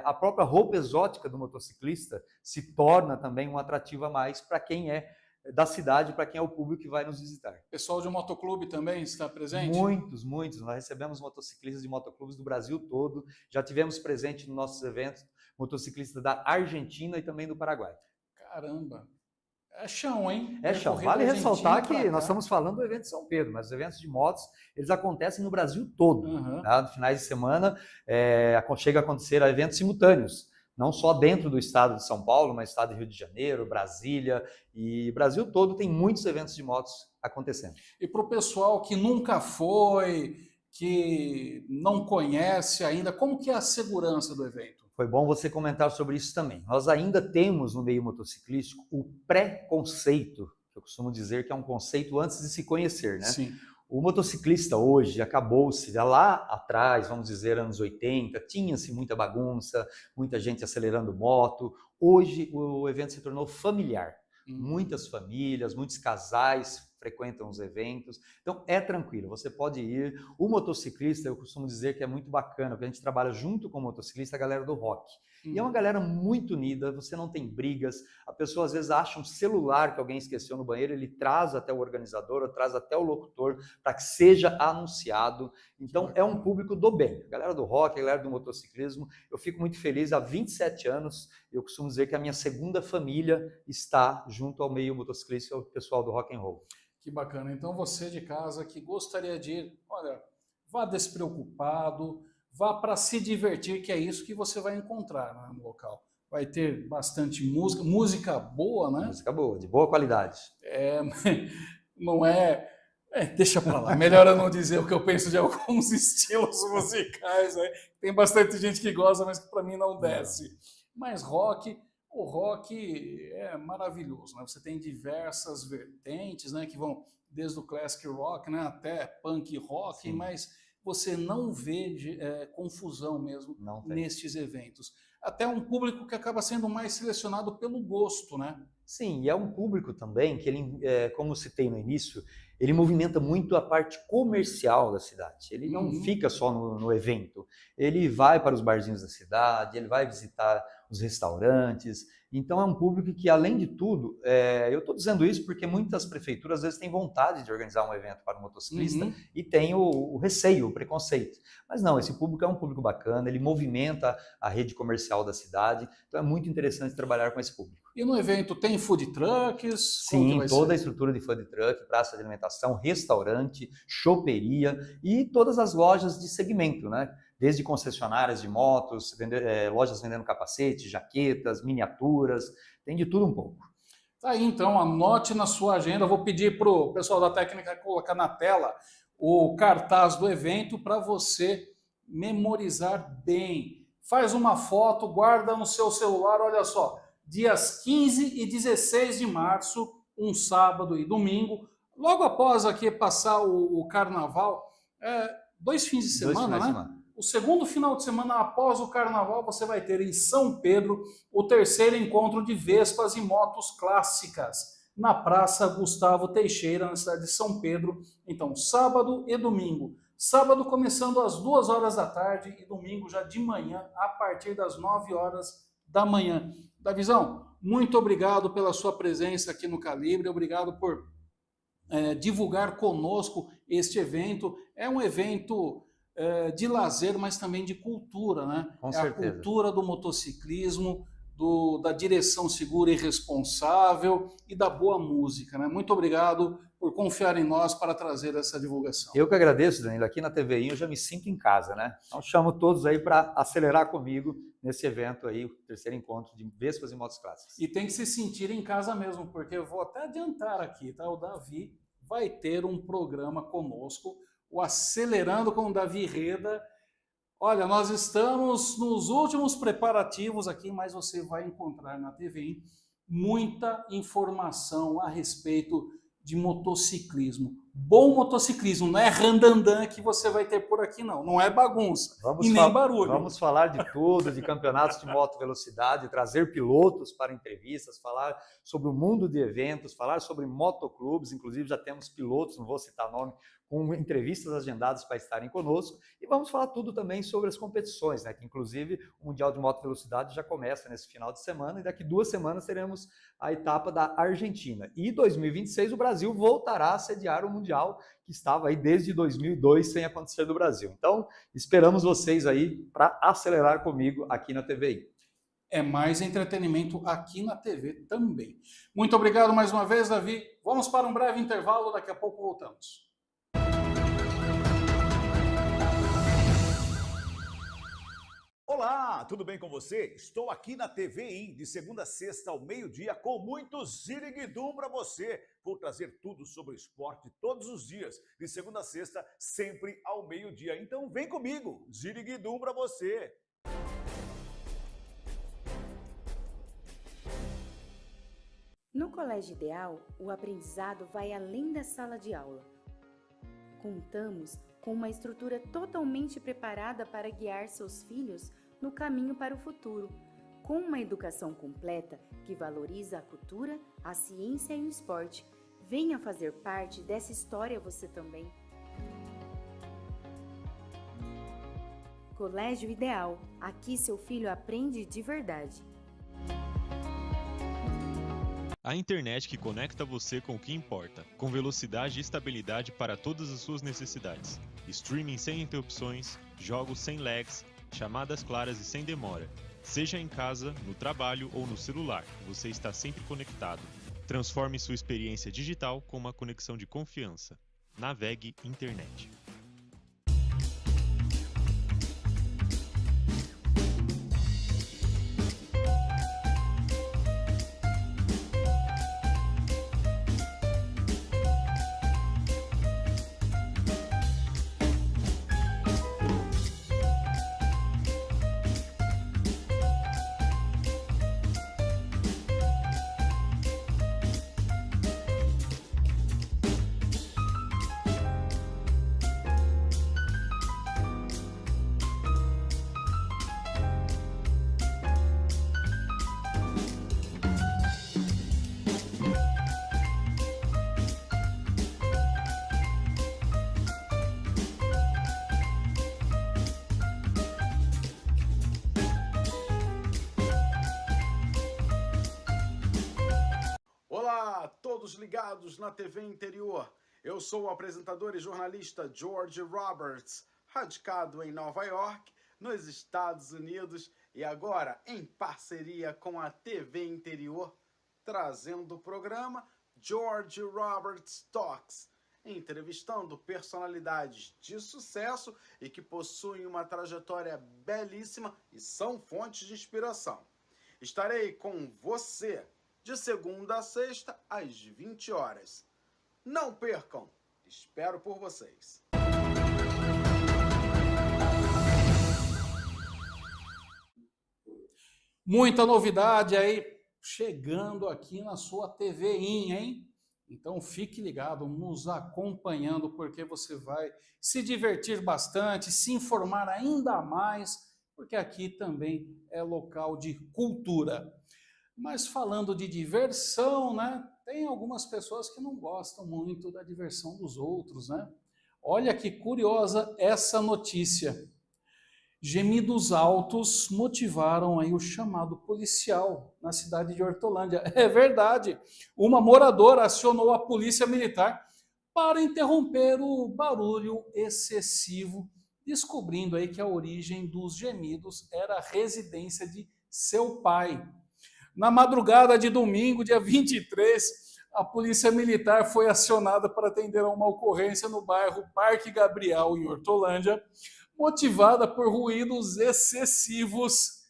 A própria roupa exótica do motociclista se torna também um atrativo a mais para quem é da cidade, para quem é o público que vai nos visitar. Pessoal de motoclube também está presente? Muitos. Nós recebemos motociclistas de motoclubes do Brasil todo. Já tivemos presente nos nossos eventos motociclistas da Argentina e também do Paraguai. Caramba! É chão, hein? É chão. Vale ressaltar que nós estamos falando do evento de São Pedro, mas os eventos de motos, eles acontecem no Brasil todo. Tá? No finais de semana, chega a acontecer eventos simultâneos, não só dentro do estado de São Paulo, mas estado do Rio de Janeiro, Brasília, e Brasil todo tem muitos eventos de motos acontecendo. E para o pessoal que nunca foi, que não conhece ainda, como que é a segurança do evento? Foi bom você comentar sobre isso também. Nós ainda temos no meio motociclístico o pré-conceito, que eu costumo dizer que é um conceito antes de se conhecer, né? Sim. O motociclista hoje acabou-se, lá atrás, vamos dizer, anos 80, tinha-se muita bagunça, muita gente acelerando moto. Hoje o evento se tornou familiar. Muitas famílias, muitos casais frequentam os eventos. Então é tranquilo, você pode ir. O motociclista, eu costumo dizer que é muito bacana, porque a gente trabalha junto com o motociclista, a galera do rock. E é uma galera muito unida, você não tem brigas, a pessoa às vezes acha um celular que alguém esqueceu no banheiro, ele traz até o organizador, ou traz até o locutor, para que seja anunciado. Então é um público do bem. A galera do rock, a galera do motociclismo, eu fico muito feliz. Há 27 anos, eu costumo dizer que a minha segunda família está junto ao meio motociclista, o pessoal do rock and roll. Que bacana. Então você de casa que gostaria de ir, olha, vá despreocupado, vá para se divertir, que é isso que você vai encontrar, né, no local. Vai ter bastante música boa, né? Música boa, de boa qualidade. Não é... deixa para lá. Melhor eu não dizer o que eu penso de alguns estilos musicais, né? Tem bastante gente que gosta, mas que para mim não desce. Mas o rock é maravilhoso, né? Você tem diversas vertentes, né, que vão desde o classic rock, né, até punk rock, sim, mas você não vê confusão mesmo nestes eventos. Até um público que acaba sendo mais selecionado pelo gosto, né? Sim, e é um público também que ele, como citei no início, ele movimenta muito a parte comercial da cidade. Ele não fica só no evento. Ele vai para os barzinhos da cidade, ele vai visitar os restaurantes. Então é um público que, além de tudo, eu estou dizendo isso porque muitas prefeituras às vezes têm vontade de organizar um evento para o motociclista e tem o receio, o preconceito. Mas não, esse público é um público bacana, ele movimenta a rede comercial da cidade, então é muito interessante trabalhar com esse público. E no evento tem food trucks? Sim, toda a estrutura de food truck, praça de alimentação, restaurante, choperia e todas as lojas de segmento, né? Desde concessionárias de motos, lojas vendendo capacetes, jaquetas, miniaturas, tem de tudo um pouco. Tá aí, então, anote na sua agenda. Eu vou pedir para o pessoal da técnica colocar na tela o cartaz do evento para você memorizar bem. Faz uma foto, guarda no seu celular, olha só, dias 15 e 16 de março, um sábado e domingo, logo após aqui passar o carnaval, 2 fins de semana, né? O segundo final de semana após o carnaval, você vai ter em São Pedro o terceiro encontro de Vespas e motos clássicas, na Praça Gustavo Teixeira, na cidade de São Pedro. Então, sábado e domingo. Sábado começando às 2 horas da tarde e domingo já de manhã, a partir das 9 horas da manhã. Davizão, muito obrigado pela sua presença aqui no Calibre, obrigado por divulgar conosco este evento. É um evento de lazer, mas também de cultura, né? Com certeza. A cultura do motociclismo, da direção segura e responsável e da boa música, né? Muito obrigado por confiar em nós para trazer essa divulgação. Eu que agradeço, Danilo. Aqui na TVI eu já me sinto em casa, né? Então chamo todos aí para acelerar comigo nesse evento aí, o terceiro encontro de Vespas e motos clássicas. E tem que se sentir em casa mesmo, porque eu vou até adiantar aqui, tá? O Davi vai ter um programa conosco, o Acelerando com o Davi Reda. Olha, nós estamos nos últimos preparativos aqui, mas você vai encontrar na TVI muita informação a respeito de motociclismo. Bom motociclismo, não é randandã que você vai ter por aqui, não. Não é bagunça e nem barulho. Vamos falar de tudo, de campeonatos de moto velocidade, trazer pilotos para entrevistas, falar sobre o mundo de eventos, falar sobre motoclubes, inclusive já temos pilotos, não vou citar nome, com entrevistas agendadas para estarem conosco, e vamos falar tudo também sobre as competições, né? Que inclusive o Mundial de Moto Velocidade já começa nesse final de semana, e daqui 2 semanas teremos a etapa da Argentina. E em 2026 o Brasil voltará a sediar o Mundial, que estava aí desde 2002 sem acontecer no Brasil. Então, esperamos vocês aí para acelerar comigo aqui na TVI. É mais entretenimento aqui na TV também. Muito obrigado mais uma vez, Davi. Vamos para um breve intervalo, daqui a pouco voltamos. Olá, tudo bem com você? Estou aqui na TVI, de segunda a sexta ao meio-dia, com muito ziriguidum para você. Vou trazer tudo sobre o esporte todos os dias, de segunda a sexta, sempre ao meio-dia. Então vem comigo, ziriguidum para você. No Colégio Ideal, o aprendizado vai além da sala de aula. Contamos com uma estrutura totalmente preparada para guiar seus filhos no caminho para o futuro, com uma educação completa que valoriza a cultura, a ciência e o esporte, Venha fazer parte dessa história você também. Colégio Ideal. Aqui seu filho aprende de verdade. A internet que conecta você com o que importa, com velocidade e estabilidade para todas as suas necessidades. Streaming sem interrupções, jogos sem lags, chamadas claras e sem demora. Seja em casa, no trabalho ou no celular, você está sempre conectado. Transforme sua experiência digital com uma conexão de confiança. Navegue Internet. Olá, todos ligados na TV Interior. Eu sou o apresentador e jornalista George Roberts, radicado em Nova York, nos Estados Unidos, e agora em parceria com a TV Interior, trazendo o programa George Roberts Talks, entrevistando personalidades de sucesso e que possuem uma trajetória belíssima e são fontes de inspiração. Estarei com você de segunda a sexta, às 20 horas. Não percam! Espero por vocês. Muita novidade aí chegando aqui na sua TVinha, hein? Então fique ligado, nos acompanhando, porque você vai se divertir bastante, se informar ainda mais, porque aqui também é local de cultura. Mas falando de diversão, né? Tem algumas pessoas que não gostam muito da diversão dos outros, né? Olha que curiosa essa notícia. Gemidos altos motivaram aí o chamado policial na cidade de Hortolândia. É verdade, uma moradora acionou a polícia militar para interromper o barulho excessivo, descobrindo aí que a origem dos gemidos era a residência de seu pai. Na madrugada de domingo, dia 23, a Polícia Militar foi acionada para atender a uma ocorrência no bairro Parque Gabriel, em Hortolândia, motivada por ruídos excessivos.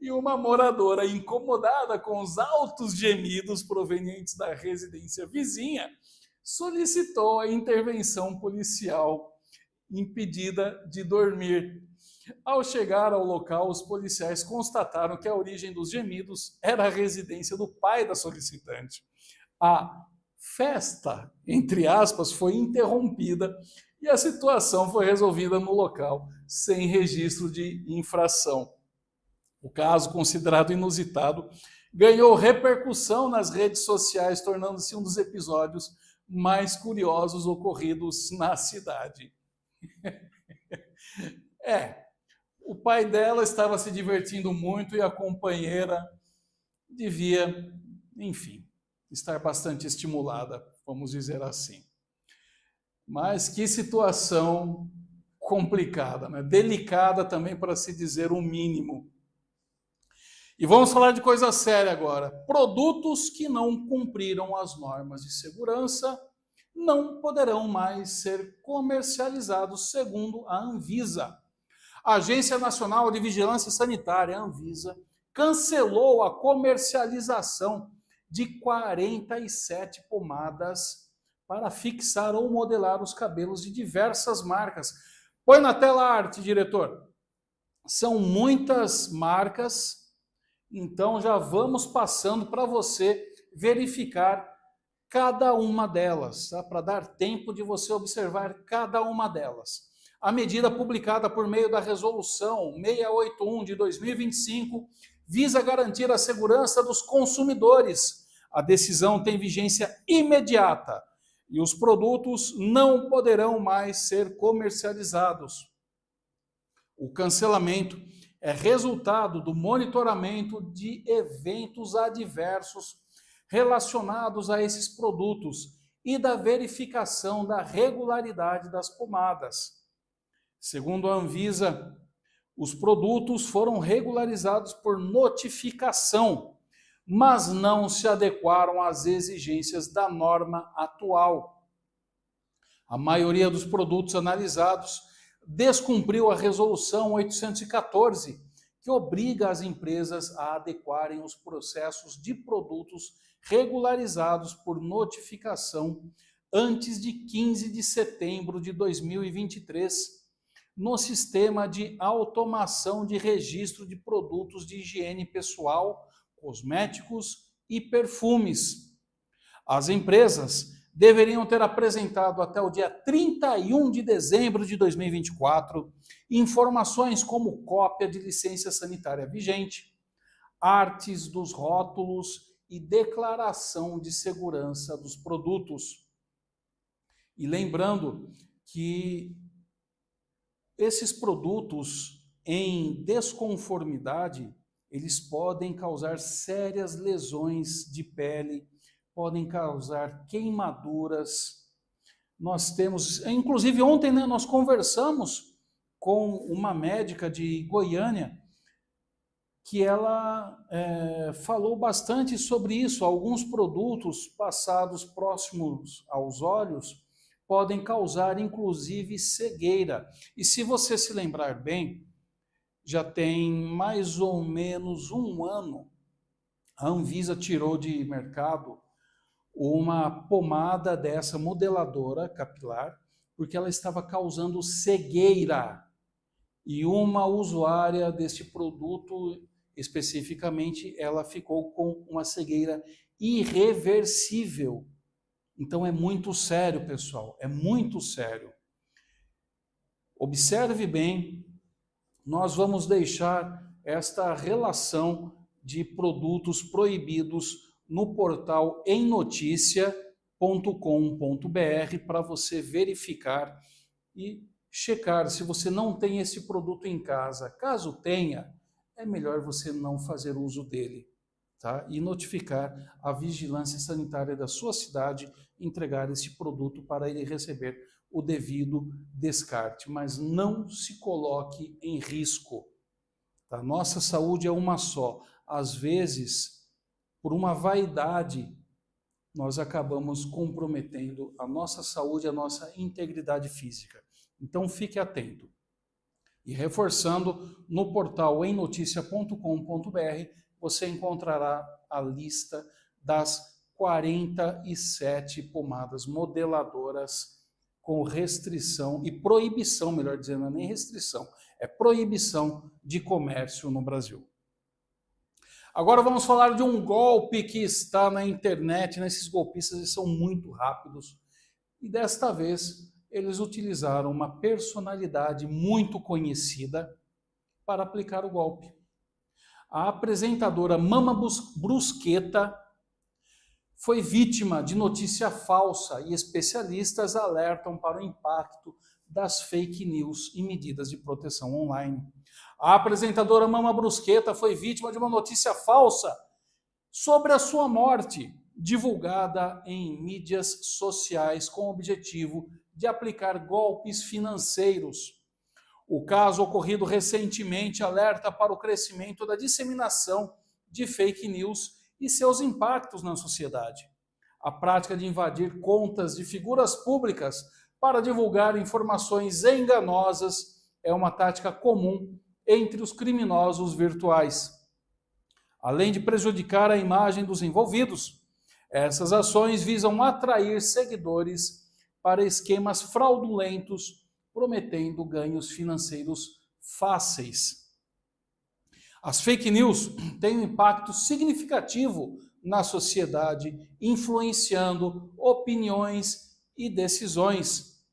E uma moradora incomodada com os altos gemidos provenientes da residência vizinha solicitou a intervenção policial, impedida de dormir. Ao chegar ao local, os policiais constataram que a origem dos gemidos era a residência do pai da solicitante. A festa, entre aspas, foi interrompida e a situação foi resolvida no local, sem registro de infração. O caso, considerado inusitado, ganhou repercussão nas redes sociais, tornando-se um dos episódios mais curiosos ocorridos na cidade. O pai dela estava se divertindo muito e a companheira devia, enfim, estar bastante estimulada, vamos dizer assim. Mas que situação complicada, né? Delicada também, para se dizer o mínimo. E vamos falar de coisa séria agora. Produtos que não cumpriram as normas de segurança não poderão mais ser comercializados, segundo a Anvisa. A Agência Nacional de Vigilância Sanitária, a Anvisa, cancelou a comercialização de 47 pomadas para fixar ou modelar os cabelos de diversas marcas. Põe na tela a arte, diretor. São muitas marcas, então já vamos passando para você verificar cada uma delas, tá? Para dar tempo de você observar cada uma delas. A medida publicada por meio da Resolução 681 de 2025 visa garantir a segurança dos consumidores, A decisão tem vigência imediata e os produtos não poderão mais ser comercializados. O cancelamento é resultado do monitoramento de eventos adversos relacionados a esses produtos e da verificação da regularidade das pomadas. Segundo a Anvisa, os produtos foram regularizados por notificação, mas não se adequaram às exigências da norma atual. A maioria dos produtos analisados descumpriu a Resolução 814, que obriga as empresas a adequarem os processos de produtos regularizados por notificação antes de 15 de setembro de 2023, no sistema de automação de registro de produtos de higiene pessoal, cosméticos e perfumes. As empresas deveriam ter apresentado até o dia 31 de dezembro de 2024 informações como cópia de licença sanitária vigente, artes dos rótulos e declaração de segurança dos produtos. E lembrando que esses produtos em desconformidade, eles podem causar sérias lesões de pele, podem causar queimaduras. Nós temos, inclusive ontem, né, nós conversamos com uma médica de Goiânia, que ela falou bastante sobre isso. Alguns produtos passados próximos aos olhos podem causar, inclusive, cegueira. E se você se lembrar bem, já tem mais ou menos um ano, a Anvisa tirou de mercado uma pomada dessa modeladora capilar, porque ela estava causando cegueira. E uma usuária deste produto, especificamente, ela ficou com uma cegueira irreversível. Então é muito sério, pessoal, é muito sério. Observe bem, nós vamos deixar esta relação de produtos proibidos no portal emnoticia.com.br para você verificar e checar se você não tem esse produto em casa. Caso tenha, é melhor você não fazer uso dele, tá? E notificar a vigilância sanitária da sua cidade, entregar esse produto para ele receber o devido descarte, mas não se coloque em risco. A nossa saúde é uma só. Às vezes, por uma vaidade, nós acabamos comprometendo a nossa saúde, a nossa integridade física. Então fique atento. E reforçando, no portal emnoticia.com.br você encontrará a lista das 47 pomadas modeladoras com restrição e proibição, melhor dizendo, não é nem restrição, é proibição de comércio no Brasil. Agora vamos falar de um golpe que está na internet, esses golpistas eles são muito rápidos e desta vez eles utilizaram uma personalidade muito conhecida para aplicar o golpe. A apresentadora Mama Brusqueta foi vítima de notícia falsa e especialistas alertam para o impacto das fake news e medidas de proteção online. A apresentadora Mama Brusqueta foi vítima de uma notícia falsa sobre a sua morte, divulgada em mídias sociais com o objetivo de aplicar golpes financeiros. O caso ocorrido recentemente alerta para o crescimento da disseminação de fake news e seus impactos na sociedade. A prática de invadir contas de figuras públicas para divulgar informações enganosas é uma tática comum entre os criminosos virtuais. Além de prejudicar a imagem dos envolvidos, essas ações visam atrair seguidores para esquemas fraudulentos, prometendo ganhos financeiros fáceis. As fake news têm um impacto significativo na sociedade, influenciando opiniões e decisões.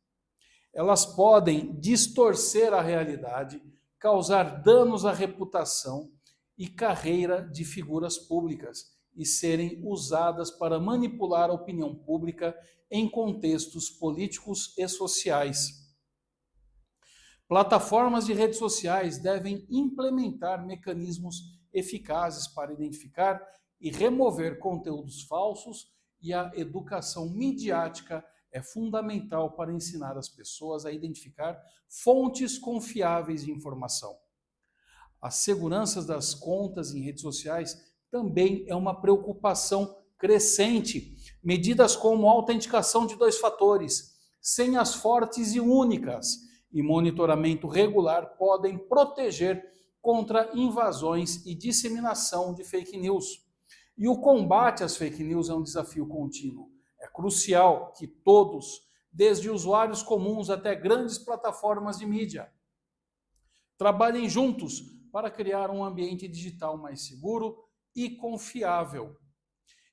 Elas podem distorcer a realidade, causar danos à reputação e carreira de figuras públicas e serem usadas para manipular a opinião pública em contextos políticos e sociais. Plataformas de redes sociais devem implementar mecanismos eficazes para identificar e remover conteúdos falsos, e a educação midiática é fundamental para ensinar as pessoas a identificar fontes confiáveis de informação. A segurança das contas em redes sociais também é uma preocupação crescente. Medidas como autenticação de 2 fatores, senhas fortes e únicas e monitoramento regular podem proteger contra invasões e disseminação de fake news. E o combate às fake news é um desafio contínuo. É crucial que todos, desde usuários comuns até grandes plataformas de mídia, trabalhem juntos para criar um ambiente digital mais seguro e confiável.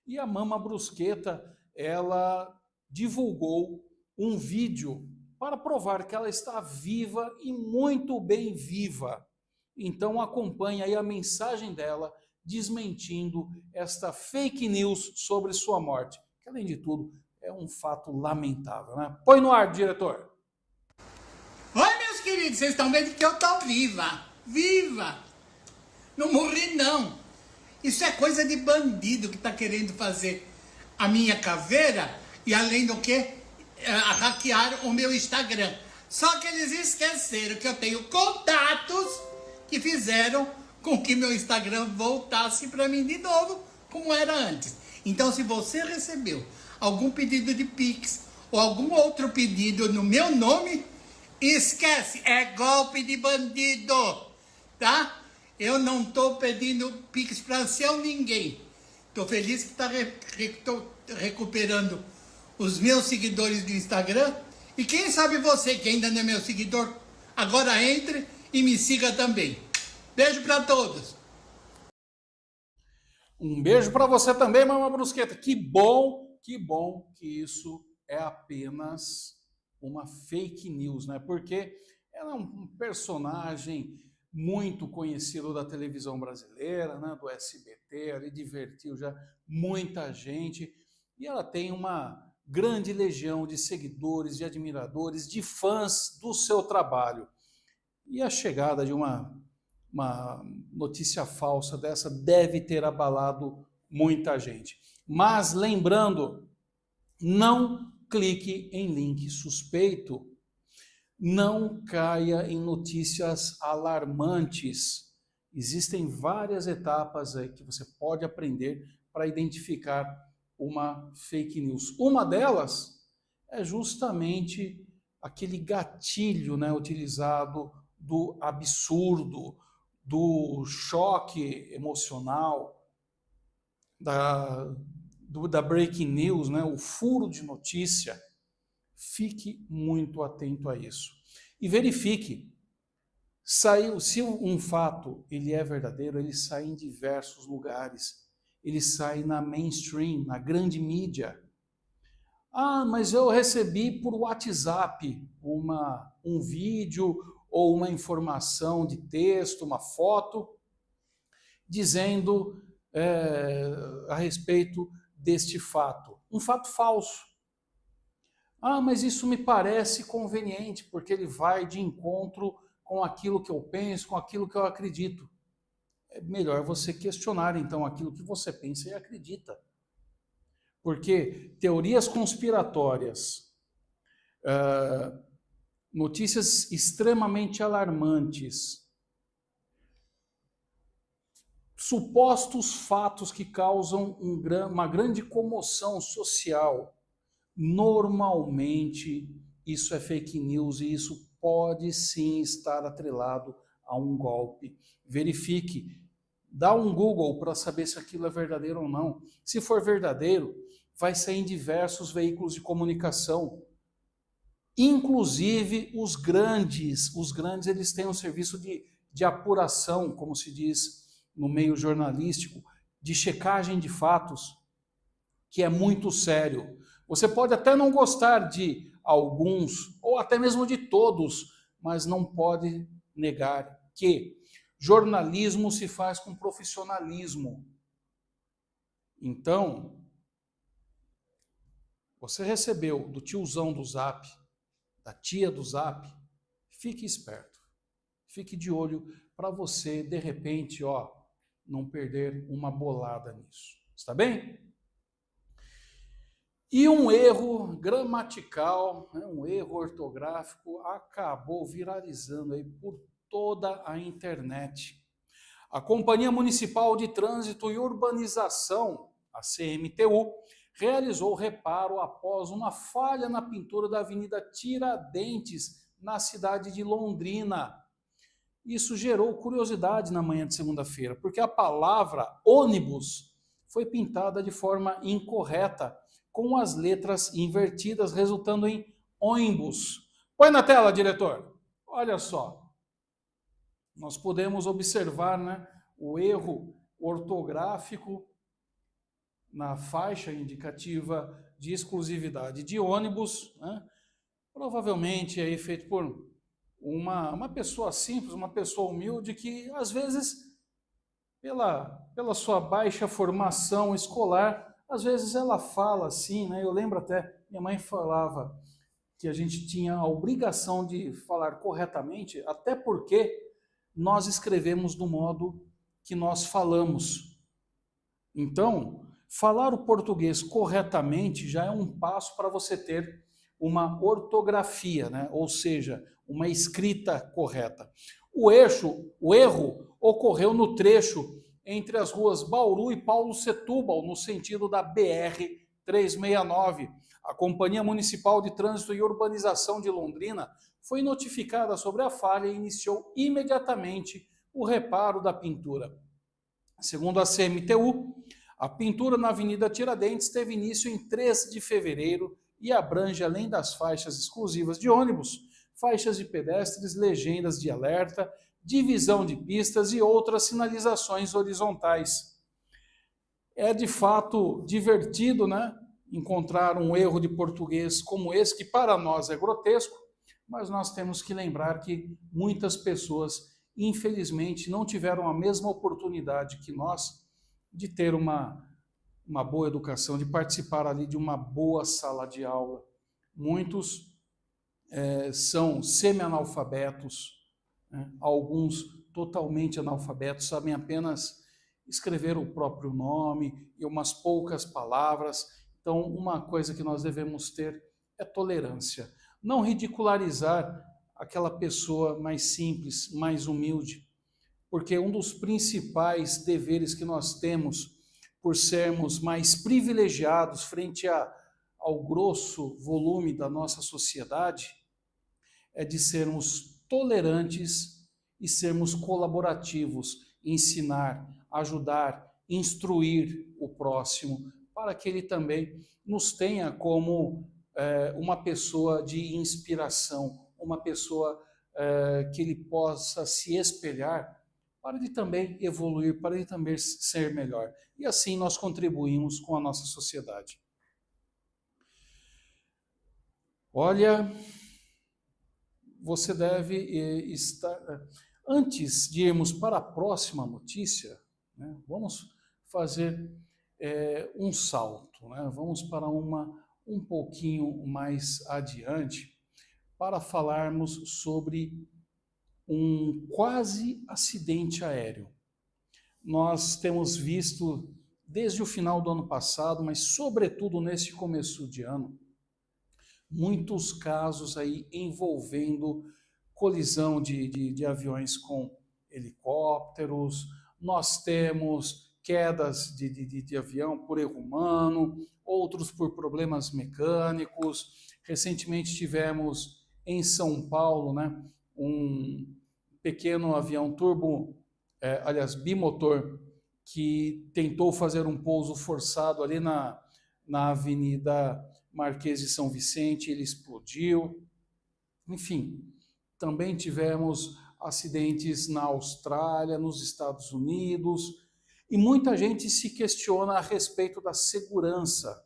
E a Mama Brusqueta, ela divulgou um vídeo para provar que ela está viva e muito bem viva. Então acompanhe aí a mensagem dela desmentindo esta fake news sobre sua morte, que além de tudo é um fato lamentável, né? Põe no ar, diretor. Oi, meus queridos, vocês estão vendo que eu tô viva, viva, não morri não. Isso é coisa de bandido que tá querendo fazer a minha caveira e além do que, hackear o meu Instagram. Só que eles esqueceram que eu tenho contatos que fizeram com que meu Instagram voltasse para mim de novo, como era antes. Então, se você recebeu algum pedido de Pix ou algum outro pedido no meu nome, esquece, é golpe de bandido, tá? Eu não estou pedindo Pix para seu ninguém. Estou feliz que está recuperando os meus seguidores do Instagram. E quem sabe você, que ainda não é meu seguidor, agora entre e me siga também. Beijo para todos. Um beijo para você também, Mama Brusqueta. Que bom que isso é apenas uma fake news, né? Porque ela é um personagem muito conhecido da televisão brasileira, né? Do SBT, ele divertiu já muita gente. E ela tem uma grande legião de seguidores, de admiradores, de fãs do seu trabalho. E a chegada de uma notícia falsa dessa deve ter abalado muita gente. Mas lembrando, não clique em link suspeito, não caia em notícias alarmantes. Existem várias etapas aí que você pode aprender para identificar uma fake news. Uma delas é justamente aquele gatilho, né, utilizado do absurdo, do choque emocional, da breaking news, né, o furo de notícia. Fique muito atento a isso. E verifique, se um fato ele é verdadeiro, ele sai em diversos lugares. Ele sai na mainstream, na grande mídia. Ah, mas eu recebi por WhatsApp um vídeo ou uma informação de texto, uma foto, dizendo a respeito deste fato. Um fato falso. Ah, mas isso me parece conveniente, porque ele vai de encontro com aquilo que eu penso, com aquilo que eu acredito. É melhor você questionar, então, aquilo que você pensa e acredita. Porque teorias conspiratórias, notícias extremamente alarmantes, supostos fatos que causam uma grande comoção social, normalmente isso é fake news e isso pode sim estar atrelado a um golpe. Verifique, dá um Google para saber se aquilo é verdadeiro ou não. Se for verdadeiro, vai sair em diversos veículos de comunicação. Inclusive os grandes eles têm um serviço de apuração, como se diz no meio jornalístico, de checagem de fatos, que é muito sério. Você pode até não gostar de alguns, ou até mesmo de todos, mas não pode negar que jornalismo se faz com profissionalismo. Então, você recebeu do tiozão do Zap, da tia do Zap, fique esperto, fique de olho para você, de repente, não perder uma bolada nisso. Está bem? E um erro gramatical, um erro ortográfico acabou viralizando aí por toda a internet. A Companhia Municipal de Trânsito e Urbanização, a CMTU, realizou reparo após uma falha na pintura da Avenida Tiradentes, na cidade de Londrina. Isso gerou curiosidade na manhã de segunda-feira, porque a palavra ônibus foi pintada de forma incorreta, com as letras invertidas, resultando em ônibus. Põe na tela, diretor. Olha só. Nós podemos observar, né, o erro ortográfico na faixa indicativa de exclusividade de ônibus, né? Provavelmente é feito por uma pessoa simples, uma pessoa humilde, que às vezes, pela sua baixa formação escolar, às vezes ela fala assim, né? Eu lembro até, minha mãe falava que a gente tinha a obrigação de falar corretamente, até porque nós escrevemos do modo que nós falamos. Então, falar o português corretamente já é um passo para você ter uma ortografia, né? Ou seja, uma escrita correta. O erro ocorreu no trecho entre as ruas Bauru e Paulo Setúbal, no sentido da BR-369. A Companhia Municipal de Trânsito e Urbanização de Londrina foi notificada sobre a falha e iniciou imediatamente o reparo da pintura. Segundo a CMTU, a pintura na Avenida Tiradentes teve início em 3 de fevereiro e abrange, além das faixas exclusivas de ônibus, faixas de pedestres, legendas de alerta, divisão de pistas e outras sinalizações horizontais. É de fato divertido, né, encontrar um erro de português como esse, que para nós é grotesco, mas nós temos que lembrar que muitas pessoas, infelizmente, não tiveram a mesma oportunidade que nós de ter uma boa educação, de participar ali de uma boa sala de aula. Muitos são semi-analfabetos, né? Alguns totalmente analfabetos, sabem apenas escrever o próprio nome e umas poucas palavras. Então, uma coisa que nós devemos ter é tolerância. Não ridicularizar aquela pessoa mais simples, mais humilde, porque um dos principais deveres que nós temos, por sermos mais privilegiados frente ao grosso volume da nossa sociedade, é de sermos tolerantes e sermos colaborativos, ensinar, ajudar, instruir o próximo, para que ele também nos tenha como uma pessoa de inspiração, uma pessoa que ele possa se espelhar, para ele também evoluir, para ele também ser melhor. E assim nós contribuímos com a nossa sociedade. Olha, você deve estar... Antes de irmos para a próxima notícia, né, vamos fazer um salto, né? Vamos para um pouquinho mais adiante, para falarmos sobre um quase acidente aéreo. Nós temos visto, desde o final do ano passado, mas sobretudo nesse começo de ano, muitos casos aí envolvendo colisão de aviões com helicópteros. Nós temos quedas de avião por erro humano, outros por problemas mecânicos. Recentemente tivemos em São Paulo, né, um pequeno avião bimotor, que tentou fazer um pouso forçado ali na Avenida Marquês de São Vicente, ele explodiu. Enfim, também tivemos acidentes na Austrália, nos Estados Unidos, e muita gente se questiona a respeito da segurança.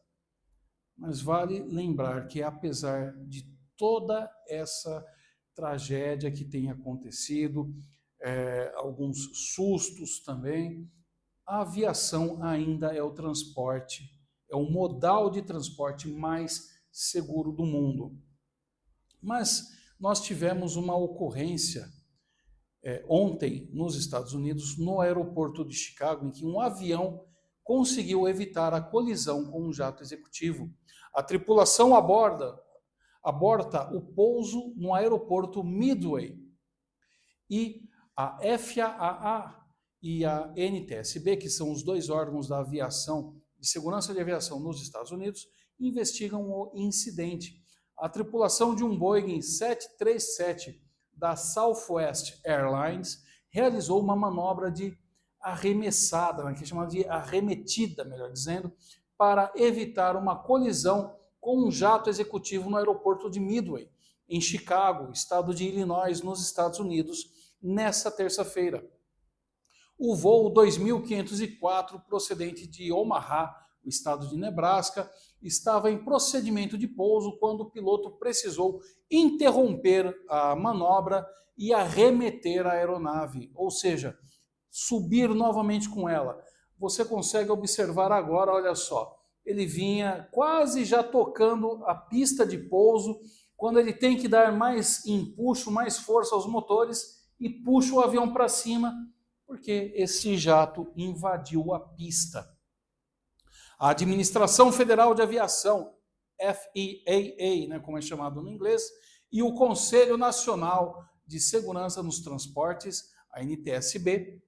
Mas vale lembrar que, apesar de toda essa tragédia que tem acontecido, alguns sustos também, a aviação ainda é o transporte, é o modal de transporte mais seguro do mundo. Mas nós tivemos uma ocorrência ontem nos Estados Unidos, no aeroporto de Chicago, em que um avião conseguiu evitar a colisão com um jato executivo. A tripulação aborta o pouso no aeroporto Midway e a FAA e a NTSB, que são os dois órgãos da aviação, de segurança de aviação nos Estados Unidos, investigam o incidente. A tripulação de um Boeing 737 da Southwest Airlines realizou uma manobra de arremessada, que é chamada de arremetida, melhor dizendo, para evitar uma colisão com um jato executivo no aeroporto de Midway, em Chicago, estado de Illinois, nos Estados Unidos, nessa terça-feira. O voo 2504, procedente de Omaha, o estado de Nebraska, estava em procedimento de pouso quando o piloto precisou interromper a manobra e arremeter a aeronave, ou seja, subir novamente com ela. Você consegue observar agora, olha só, ele vinha quase já tocando a pista de pouso, quando ele tem que dar mais empuxo, mais força aos motores e puxa o avião para cima, porque esse jato invadiu a pista. A Administração Federal de Aviação, FAA, como é chamado no inglês, e o Conselho Nacional de Segurança nos Transportes, a NTSB,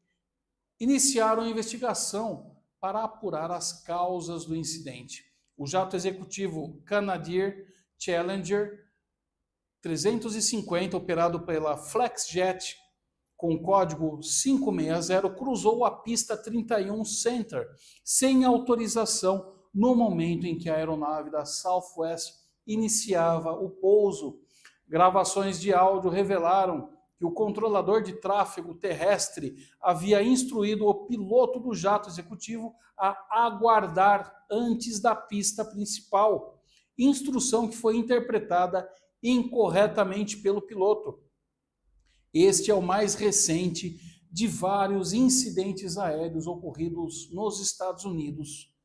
iniciaram a investigação para apurar as causas do incidente. O jato executivo Canadair Challenger 350, operado pela Flexjet, com código 560, cruzou a pista 31 Center sem autorização no momento em que a aeronave da Southwest iniciava o pouso. Gravações de áudio revelaram que o controlador de tráfego terrestre havia instruído o piloto do jato executivo a aguardar antes da pista principal, instrução que foi interpretada incorretamente pelo piloto. Este é o mais recente de vários incidentes aéreos ocorridos nos Estados Unidos.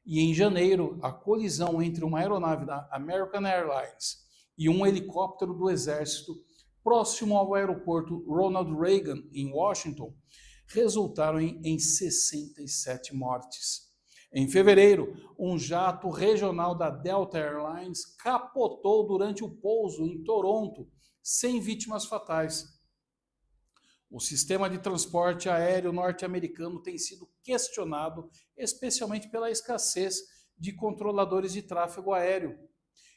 E em janeiro, a colisão entre uma aeronave da American Airlines e um helicóptero do Exército próximo ao aeroporto Ronald Reagan, em Washington, resultaram em 67 mortes. Em fevereiro, um jato regional da Delta Airlines capotou durante o pouso em Toronto, sem vítimas fatais. O sistema de transporte aéreo norte-americano tem sido questionado, especialmente pela escassez de controladores de tráfego aéreo.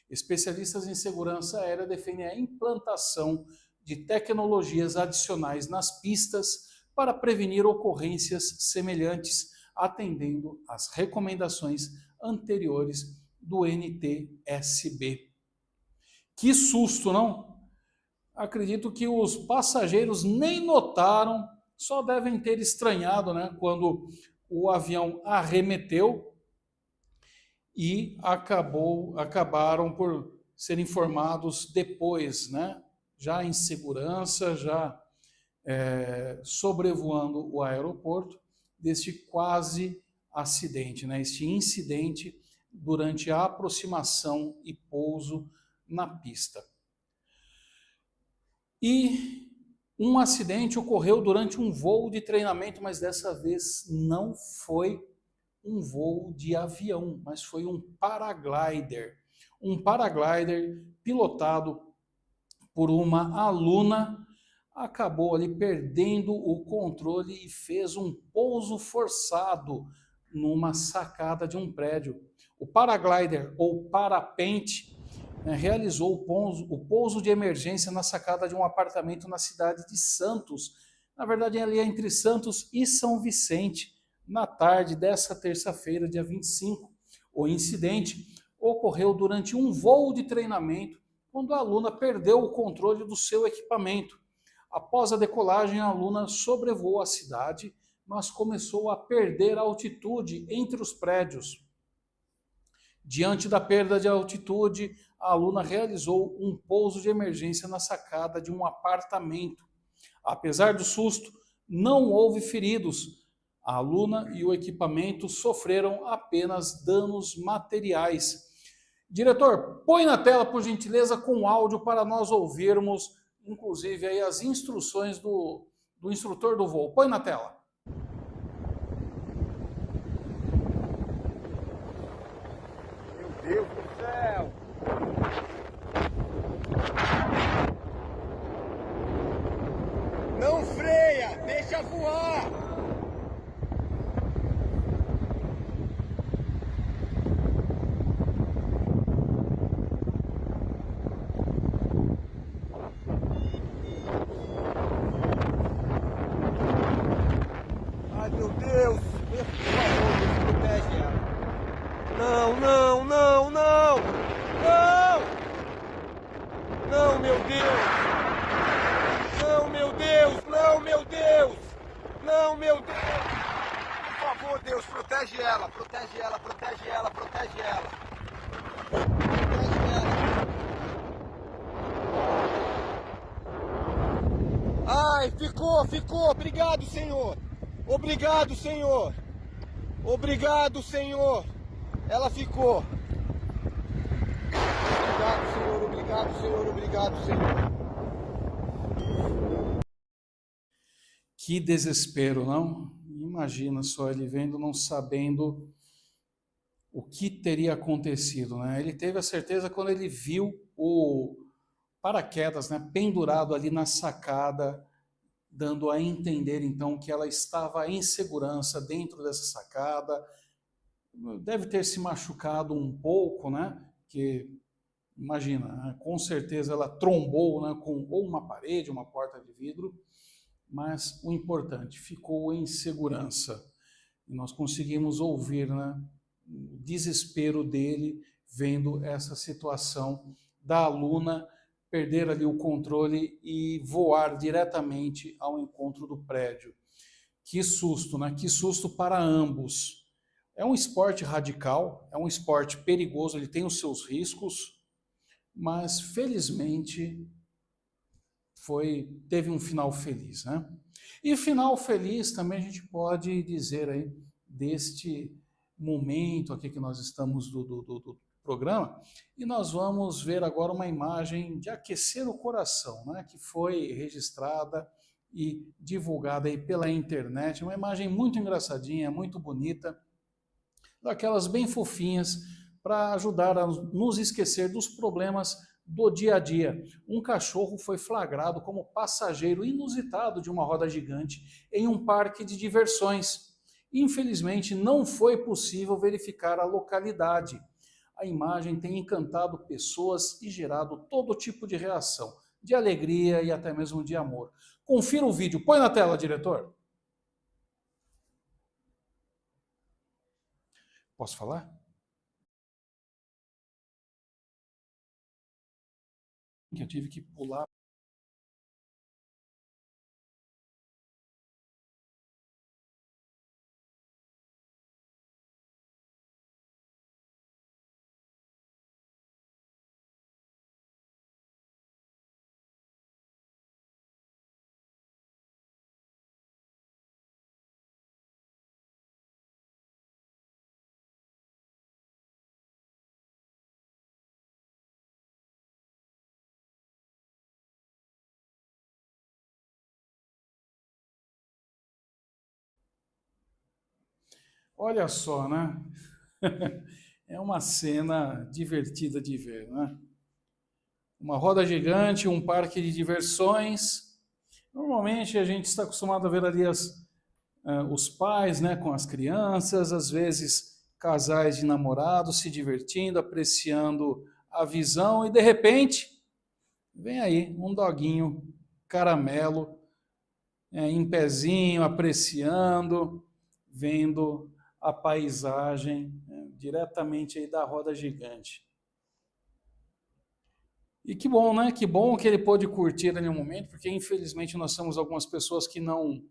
Especialistas em segurança aérea defendem a implantação de tecnologias adicionais nas pistas para prevenir ocorrências semelhantes, atendendo às recomendações anteriores do NTSB. Que susto, não? Acredito que os passageiros nem notaram, só devem ter estranhado, quando o avião arremeteu e acabaram por ser informados depois, já em segurança, já sobrevoando o aeroporto, deste quase acidente, este incidente durante a aproximação e pouso na pista. E um acidente ocorreu durante um voo de treinamento, mas dessa vez não foi um voo de avião, mas foi um paraglider. Um paraglider pilotado por uma aluna acabou ali perdendo o controle e fez um pouso forçado numa sacada de um prédio. O paraglider, ou parapente, realizou o pouso de emergência na sacada de um apartamento na cidade de Santos, na verdade ali entre Santos e São Vicente, na tarde dessa terça-feira, dia 25. O incidente ocorreu durante um voo de treinamento, quando a aluna perdeu o controle do seu equipamento. Após a decolagem, a aluna sobrevoou a cidade, mas começou a perder altitude entre os prédios. Diante da perda de altitude, a aluna realizou um pouso de emergência na sacada de um apartamento. Apesar do susto, não houve feridos. A Luna e o equipamento sofreram apenas danos materiais. Diretor, põe na tela, por gentileza, com áudio para nós ouvirmos, inclusive, aí as instruções do instrutor do voo. Põe na tela. Meu Deus do céu! Não freia! Deixa voar! Ai, meu Deus! Por favor, Deus, protege ela! Não, não, não, não! Não! Não, meu Deus! Não, meu Deus! Não, meu Deus! Não, meu Deus! Por favor, Deus, protege ela! Protege ela, protege ela, protege ela! Protege ela! Ai, ficou! Obrigado, Senhor! Obrigado, Senhor! Obrigado, Senhor! Ela ficou! Obrigado, Senhor! Obrigado, Senhor! Obrigado, Senhor! Que desespero, não? Imagina só ele vendo, não sabendo o que teria acontecido, né? Ele teve a certeza quando ele viu o paraquedas, né, pendurado ali na sacada, dando a entender então que ela estava em segurança dentro dessa sacada. Deve ter se machucado um pouco, né? Que imagina, né? Com certeza ela trombou, né, com ou uma parede, uma porta de vidro. Mas o importante, ficou em segurança. E nós conseguimos ouvir, né, o desespero dele vendo essa situação da Luna perder ali o controle e voar diretamente ao encontro do prédio. Que susto, né? Que susto para ambos. É um esporte radical, é um esporte perigoso, ele tem os seus riscos, mas felizmente teve um final feliz, né? E final feliz também a gente pode dizer aí deste momento aqui que nós estamos do programa, e nós vamos ver agora uma imagem de aquecer o coração, né? Que foi registrada e divulgada aí pela internet, uma imagem muito engraçadinha, muito bonita, daquelas bem fofinhas para ajudar a nos esquecer dos problemas do dia a dia. Um cachorro foi flagrado como passageiro inusitado de uma roda gigante em um parque de diversões. Infelizmente, não foi possível verificar a localidade. A imagem tem encantado pessoas e gerado todo tipo de reação, de alegria e até mesmo de amor. Confira o vídeo. Põe na tela, diretor. Posso falar? Que eu tive que pular. Olha só, né? É uma cena divertida de ver, né? Uma roda gigante, um parque de diversões. Normalmente a gente está acostumado a ver ali os pais, né, com as crianças, às vezes casais de namorados se divertindo, apreciando a visão, e de repente vem aí um doguinho caramelo, em pezinho, apreciando, vendo a paisagem, diretamente aí da roda gigante. E que bom, né? Que bom que ele pôde curtir ali um momento, porque infelizmente nós temos algumas pessoas que não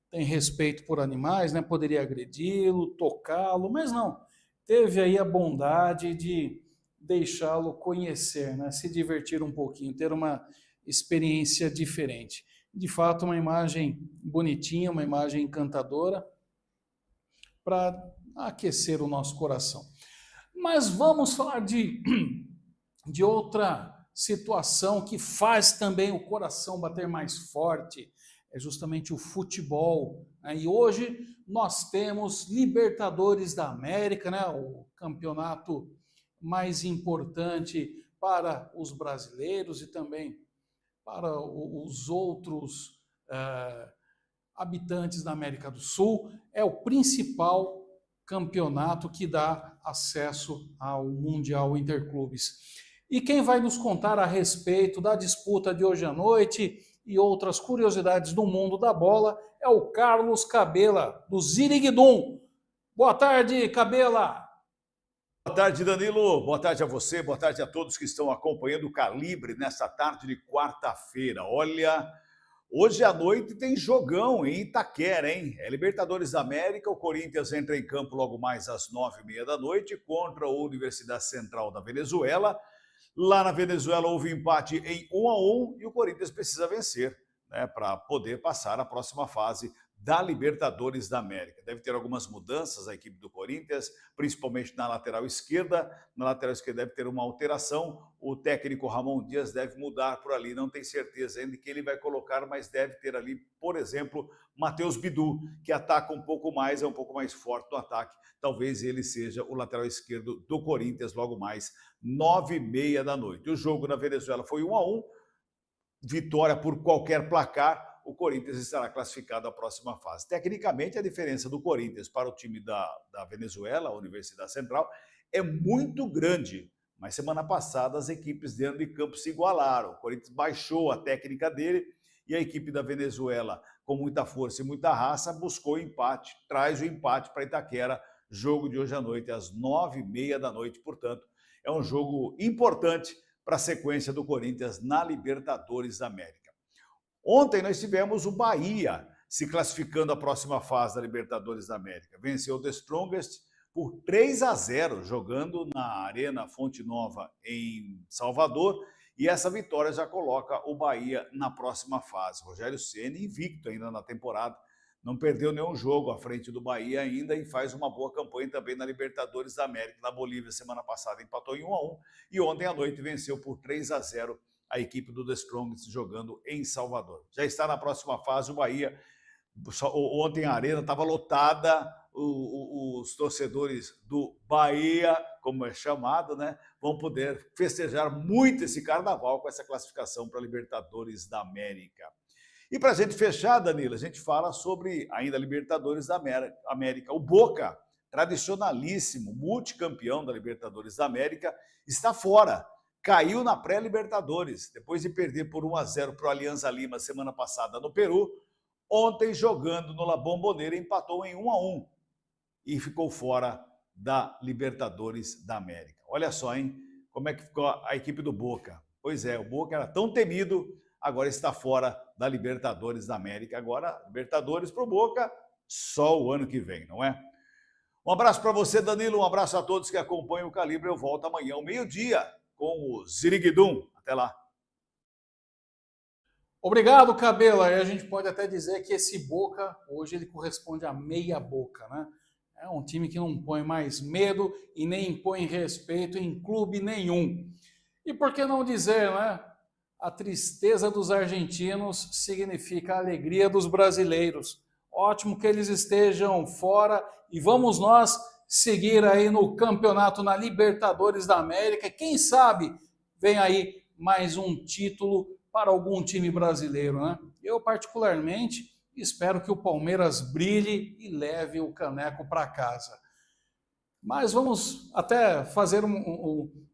têm respeito por animais, né? Poderia agredi-lo, tocá-lo, mas não. Teve aí a bondade de deixá-lo conhecer, né? Se divertir um pouquinho, ter uma experiência diferente. De fato, uma imagem bonitinha, uma imagem encantadora. para aquecer o nosso coração. Mas vamos falar de outra situação que faz também o coração bater mais forte, é justamente o futebol. E hoje nós temos Libertadores da América, né? O campeonato mais importante para os brasileiros e também para os outros habitantes da América do Sul. É o principal campeonato que dá acesso ao Mundial Interclubes. E quem vai nos contar a respeito da disputa de hoje à noite e outras curiosidades do mundo da bola é o Carlos Cabela, do Ziriguidum. Boa tarde, Cabela! Boa tarde, Danilo. Boa tarde a você, boa tarde a todos que estão acompanhando o Calibre nessa tarde de quarta-feira. Olha, hoje à noite tem jogão em Itaquera, hein? É Libertadores da América, o Corinthians entra em campo logo mais às 9h30 da noite contra a Universidade Central da Venezuela. Lá na Venezuela houve empate em 1-1 e o Corinthians precisa vencer, né, para poder passar a próxima fase da Libertadores da América. Deve ter algumas mudanças a equipe do Corinthians, principalmente na lateral esquerda. Na lateral esquerda deve ter uma alteração. O técnico Ramon Dias deve mudar por ali. Não tem certeza ainda que ele vai colocar, mas deve ter ali, por exemplo, Matheus Bidu, que ataca um pouco mais, é um pouco mais forte no ataque. Talvez ele seja o lateral esquerdo do Corinthians logo mais 9h30 da noite. O jogo na Venezuela foi 1-1. Vitória por qualquer placar. O Corinthians estará classificado à próxima fase. Tecnicamente, a diferença do Corinthians para o time da Venezuela, a Universidade Central, é muito grande. Mas semana passada as equipes dentro de campo se igualaram. O Corinthians baixou a técnica dele e a equipe da Venezuela, com muita força e muita raça, buscou o empate, traz o empate para Itaquera. Jogo de hoje à noite, às 9h30 da noite. Portanto, é um jogo importante para a sequência do Corinthians na Libertadores da América. Ontem nós tivemos o Bahia se classificando à próxima fase da Libertadores da América. Venceu o The Strongest por 3-0, jogando na Arena Fonte Nova em Salvador. E essa vitória já coloca o Bahia na próxima fase. Rogério Ceni invicto ainda na temporada. Não perdeu nenhum jogo à frente do Bahia ainda e faz uma boa campanha também na Libertadores da América. Na Bolívia, semana passada, empatou em 1-1 e ontem à noite venceu por 3-0 a equipe do The Strongest jogando em Salvador. Já está na próxima fase o Bahia. Ontem a arena estava lotada, os torcedores do Bahia, como é chamado, né, vão poder festejar muito esse carnaval com essa classificação para a Libertadores da América. E para a gente fechar, Danilo, a gente fala sobre ainda a Libertadores da América. O Boca, tradicionalíssimo, multicampeão da Libertadores da América, está fora. Caiu na pré-Libertadores, depois de perder por 1-0 para o Alianza Lima semana passada no Peru. Ontem, jogando no La Bombonera, empatou em 1-1 e ficou fora da Libertadores da América. Olha só, hein? Como é que ficou a equipe do Boca. Pois é, o Boca era tão temido, agora está fora da Libertadores da América. Agora, Libertadores para o Boca, só o ano que vem, não é? Um abraço para você, Danilo, um abraço a todos que acompanham o Calibre. Eu volto amanhã ao meio-dia com o Ziriguidum. Até lá. Obrigado, Cabela. E a gente pode até dizer que esse Boca, hoje, ele corresponde a meia boca, né? É um time que não põe mais medo e nem impõe respeito em clube nenhum. E por que não dizer, né? A tristeza dos argentinos significa a alegria dos brasileiros. Ótimo que eles estejam fora e vamos nós seguir aí no campeonato, na Libertadores da América. Quem sabe vem aí mais um título para algum time brasileiro, né? Eu, particularmente, espero que o Palmeiras brilhe e leve o caneco para casa. Mas vamos até fazer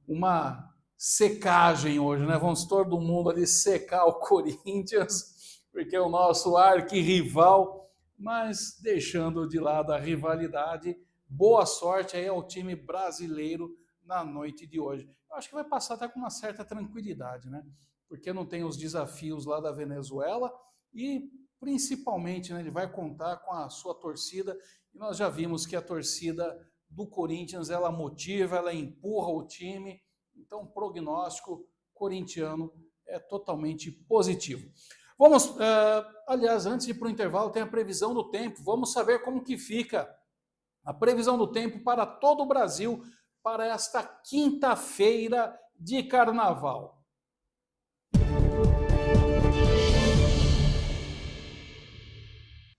uma secagem hoje, né? Vamos todo mundo ali secar o Corinthians, porque é o nosso arquirrival, mas deixando de lado a rivalidade. Boa sorte aí ao time brasileiro na noite de hoje. Eu acho que vai passar até com uma certa tranquilidade, né? Porque não tem os desafios lá da Venezuela e, principalmente, né, ele vai contar com a sua torcida. E nós já vimos que a torcida do Corinthians, ela motiva, ela empurra o time. Então, o prognóstico corintiano é totalmente positivo. Vamos, aliás, antes de ir para o intervalo, tem a previsão do tempo. Vamos saber como que fica A previsão do tempo para todo o Brasil para esta quinta-feira de carnaval.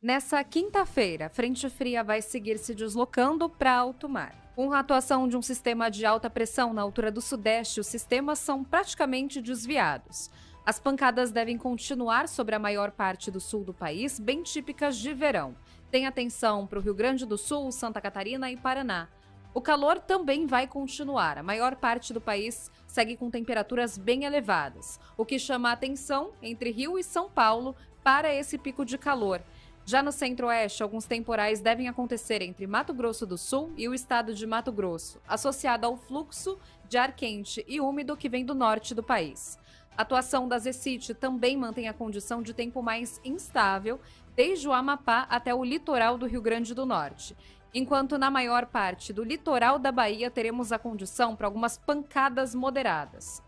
Nessa quinta-feira, a frente fria vai seguir se deslocando para alto mar. Com a atuação de um sistema de alta pressão na altura do sudeste, os sistemas são praticamente desviados. As pancadas devem continuar sobre a maior parte do sul do país, bem típicas de verão. Tem atenção para o Rio Grande do Sul, Santa Catarina e Paraná. O calor também vai continuar. A maior parte do país segue com temperaturas bem elevadas, o que chama a atenção entre Rio e São Paulo para esse pico de calor. Já no centro-oeste, alguns temporais devem acontecer entre Mato Grosso do Sul e o estado de Mato Grosso, associado ao fluxo de ar quente e úmido que vem do norte do país. A atuação da Zecite também mantém a condição de tempo mais instável, desde o Amapá até o litoral do Rio Grande do Norte, enquanto na maior parte do litoral da Bahia teremos a condição para algumas pancadas moderadas.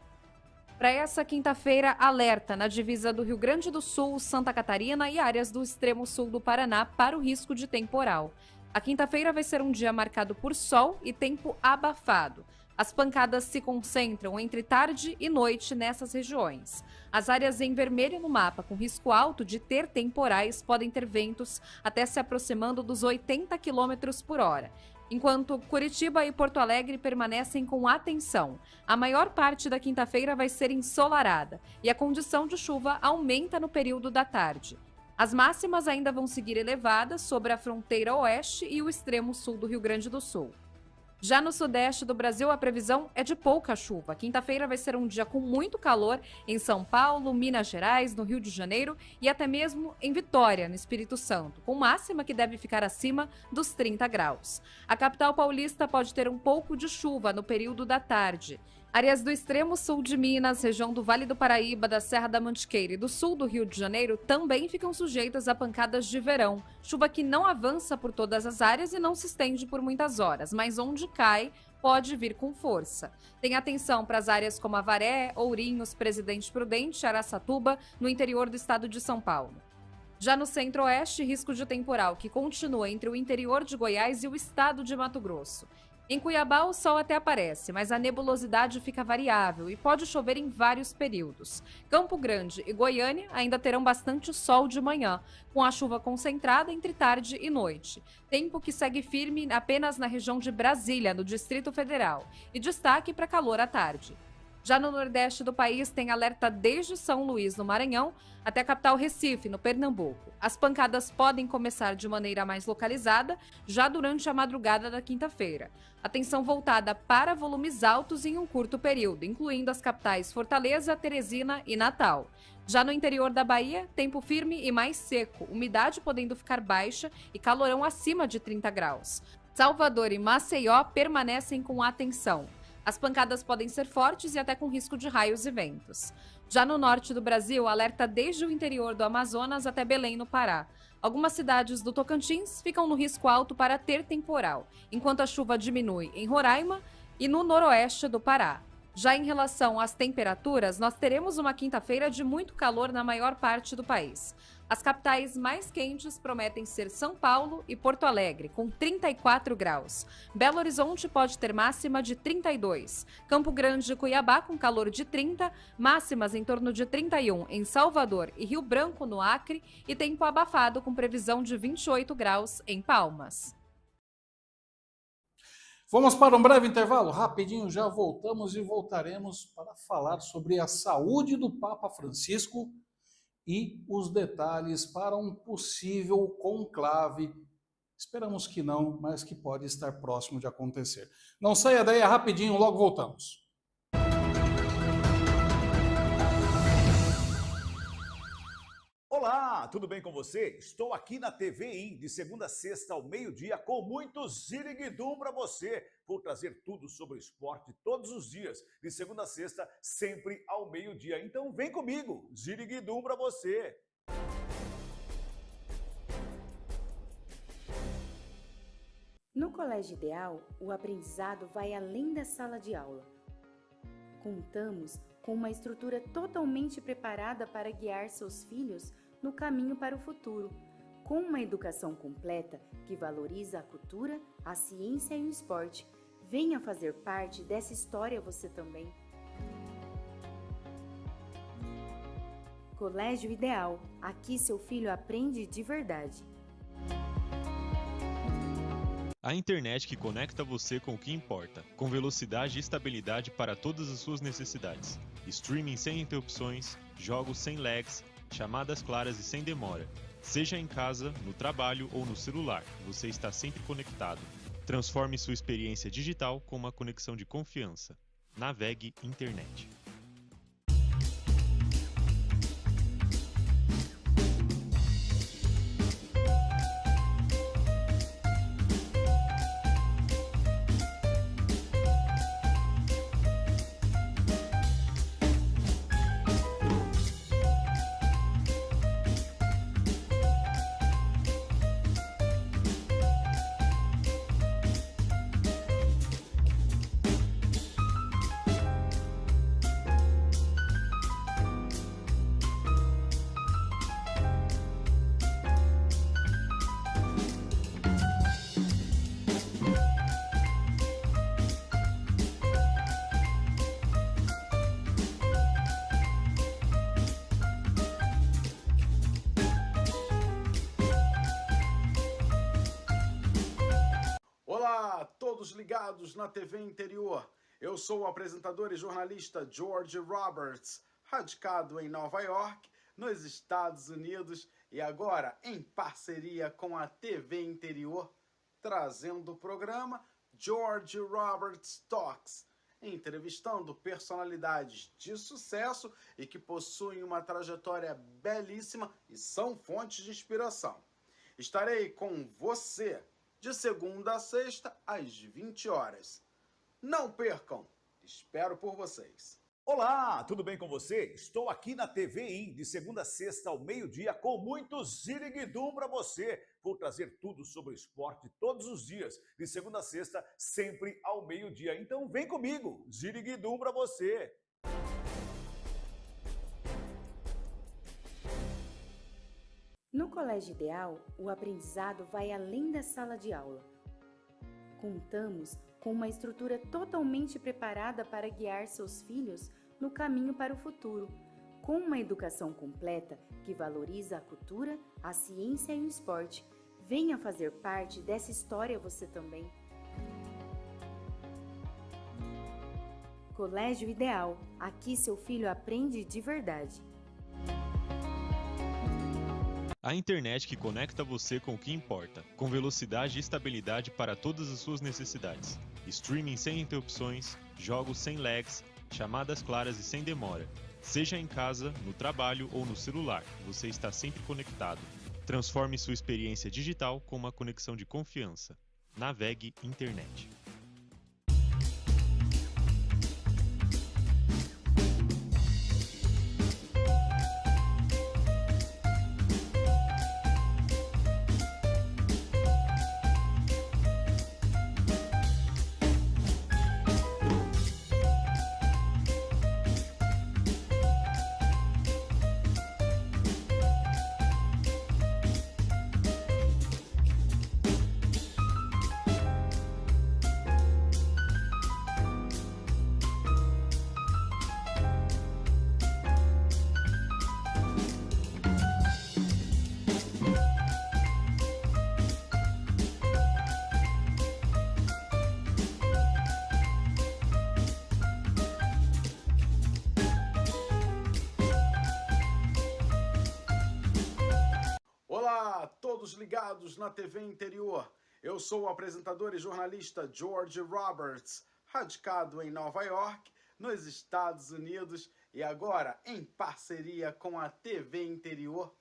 Para essa quinta-feira, alerta na divisa do Rio Grande do Sul, Santa Catarina e áreas do extremo sul do Paraná para o risco de temporal. A quinta-feira vai ser um dia marcado por sol e tempo abafado. As pancadas se concentram entre tarde e noite nessas regiões. As áreas em vermelho no mapa, com risco alto de ter temporais, podem ter ventos até se aproximando dos 80 km por hora. Enquanto Curitiba e Porto Alegre permanecem com atenção. A maior parte da quinta-feira vai ser ensolarada e a condição de chuva aumenta no período da tarde. As máximas ainda vão seguir elevadas sobre a fronteira oeste e o extremo sul do Rio Grande do Sul. Já no sudeste do Brasil, a previsão é de pouca chuva. Quinta-feira vai ser um dia com muito calor em São Paulo, Minas Gerais, no Rio de Janeiro e até mesmo em Vitória, no Espírito Santo, com máxima que deve ficar acima dos 30 graus. A capital paulista pode ter um pouco de chuva no período da tarde. Áreas do extremo sul de Minas, região do Vale do Paraíba, da Serra da Mantiqueira e do sul do Rio de Janeiro também ficam sujeitas a pancadas de verão. Chuva que não avança por todas as áreas e não se estende por muitas horas, mas onde cai pode vir com força. Tenha atenção para as áreas como Avaré, Ourinhos, Presidente Prudente, Araçatuba, no interior do estado de São Paulo. Já no centro-oeste, risco de temporal que continua entre o interior de Goiás e o estado de Mato Grosso. Em Cuiabá, o sol até aparece, mas a nebulosidade fica variável e pode chover em vários períodos. Campo Grande e Goiânia ainda terão bastante sol de manhã, com a chuva concentrada entre tarde e noite. Tempo que segue firme apenas na região de Brasília, no Distrito Federal, e destaque para calor à tarde. Já no nordeste do país, tem alerta desde São Luís, no Maranhão, até a capital Recife, no Pernambuco. As pancadas podem começar de maneira mais localizada, já durante a madrugada da quinta-feira. Atenção voltada para volumes altos em um curto período, incluindo as capitais Fortaleza, Teresina e Natal. Já no interior da Bahia, tempo firme e mais seco, umidade podendo ficar baixa e calorão acima de 30 graus. Salvador e Maceió permanecem com atenção. As pancadas podem ser fortes e até com risco de raios e ventos. Já no norte do Brasil, alerta desde o interior do Amazonas até Belém, no Pará. Algumas cidades do Tocantins ficam no risco alto para ter temporal, enquanto a chuva diminui em Roraima e no noroeste do Pará. Já em relação às temperaturas, nós teremos uma quinta-feira de muito calor na maior parte do país. As capitais mais quentes prometem ser São Paulo e Porto Alegre, com 34 graus. Belo Horizonte pode ter máxima de 32. Campo Grande e Cuiabá com calor de 30, máximas em torno de 31 em Salvador e Rio Branco, no Acre, e tempo abafado com previsão de 28 graus em Palmas. Vamos para um breve intervalo, rapidinho já voltamos e voltaremos para falar sobre a saúde do Papa Francisco e os detalhes para um possível conclave. Esperamos que não, mas que pode estar próximo de acontecer. Não saia daí, rapidinho, logo voltamos. Olá, tudo bem com você? Estou aqui na TVI de segunda a sexta ao meio-dia com muito ziriguidum para você. Vou trazer tudo sobre esporte todos os dias, de segunda a sexta, sempre ao meio-dia. Então vem comigo, ziriguidum para você. No Colégio Ideal, o aprendizado vai além da sala de aula. Contamos com uma estrutura totalmente preparada para guiar seus filhos no caminho para o futuro, com uma educação completa que valoriza a cultura, a ciência e o esporte. Venha fazer parte dessa história você também. Colégio Ideal. Aqui seu filho aprende de verdade. A internet que conecta você com o que importa, com velocidade e estabilidade para todas as suas necessidades. Streaming sem interrupções, jogos sem lags, chamadas claras e sem demora. Seja em casa, no trabalho ou no celular, você está sempre conectado. Transforme sua experiência digital com uma conexão de confiança. Navegue Internet. Olá, todos ligados na TV Interior. Eu sou o apresentador e jornalista George Roberts, radicado em Nova York, nos Estados Unidos, e agora em parceria com a TV Interior, trazendo o programa George Roberts Talks, entrevistando personalidades de sucesso e que possuem uma trajetória belíssima e são fontes de inspiração. Estarei com você de segunda a sexta, às 20 horas. Não percam! Espero por vocês. Olá, tudo bem com você? Estou aqui na TVI de segunda a sexta ao meio-dia com muito ziriguidum para você. Vou trazer tudo sobre o esporte todos os dias, de segunda a sexta, sempre ao meio-dia. Então vem comigo, ziriguidum para você. No Colégio Ideal, o aprendizado vai além da sala de aula. Contamos com uma estrutura totalmente preparada para guiar seus filhos no caminho para o futuro, com uma educação completa que valoriza a cultura, a ciência e o esporte. Venha fazer parte dessa história você também. Colégio Ideal. Aqui seu filho aprende de verdade. A internet que conecta você com o que importa, com velocidade e estabilidade para todas as suas necessidades. Streaming sem interrupções, jogos sem lags, chamadas claras e sem demora. Seja em casa, no trabalho ou no celular, você está sempre conectado. Transforme sua experiência digital com uma conexão de confiança. Navegue Internet. Olá, todos ligados na TV Interior. Eu sou o apresentador e jornalista George Roberts, radicado em Nova York, nos Estados Unidos, e agora em parceria com a TV Interior,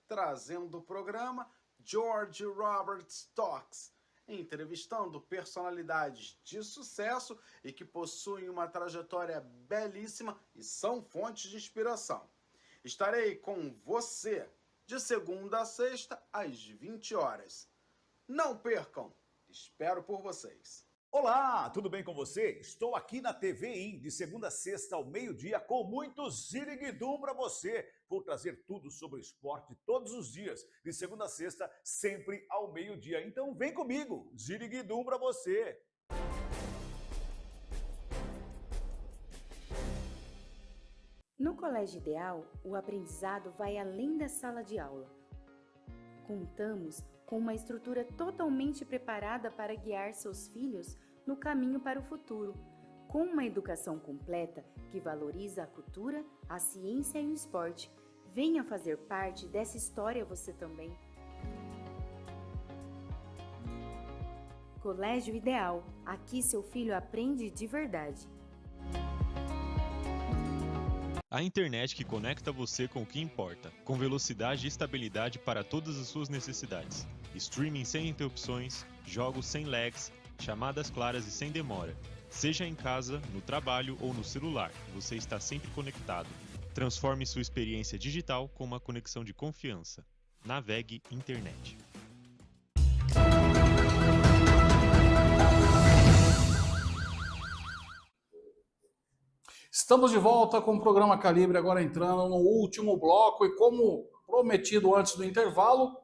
trazendo o programa George Roberts Talks, entrevistando personalidades de sucesso e que possuem uma trajetória belíssima e são fontes de inspiração. Estarei com você de segunda a sexta, às 20 horas. Não percam! Espero por vocês. Olá, tudo bem com você? Estou aqui na TVI de segunda a sexta ao meio-dia com muito ziriguidum para você. Vou trazer tudo sobre o esporte todos os dias, de segunda a sexta, sempre ao meio-dia. Então vem comigo, ziriguidum para você. No Colégio Ideal, o aprendizado vai além da sala de aula. Contamos com uma estrutura totalmente preparada para guiar seus filhos no caminho para o futuro, com uma educação completa que valoriza a cultura, a ciência e o esporte. Venha fazer parte dessa história você também. Colégio Ideal, aqui seu filho aprende de verdade. A internet que conecta você com o que importa, com velocidade e estabilidade para todas as suas necessidades. Streaming sem interrupções, jogos sem lags, chamadas claras e sem demora. Seja em casa, no trabalho ou no celular, você está sempre conectado. Transforme sua experiência digital com uma conexão de confiança. Navegue Internet. Estamos de volta com o programa Calibre, agora entrando no último bloco e como prometido antes do intervalo,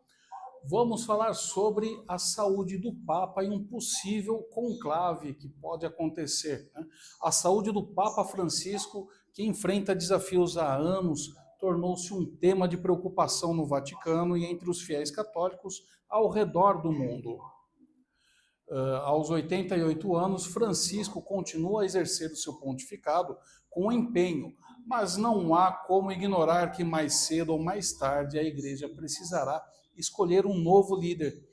vamos falar sobre a saúde do Papa e um possível conclave que pode acontecer, né? A saúde do Papa Francisco, que enfrenta desafios há anos, tornou-se um tema de preocupação no Vaticano e entre os fiéis católicos ao redor do mundo. Aos 88 anos, Francisco continua a exercer o seu pontificado com empenho, mas não há como ignorar que mais cedo ou mais tarde a Igreja precisará escolher um novo líder.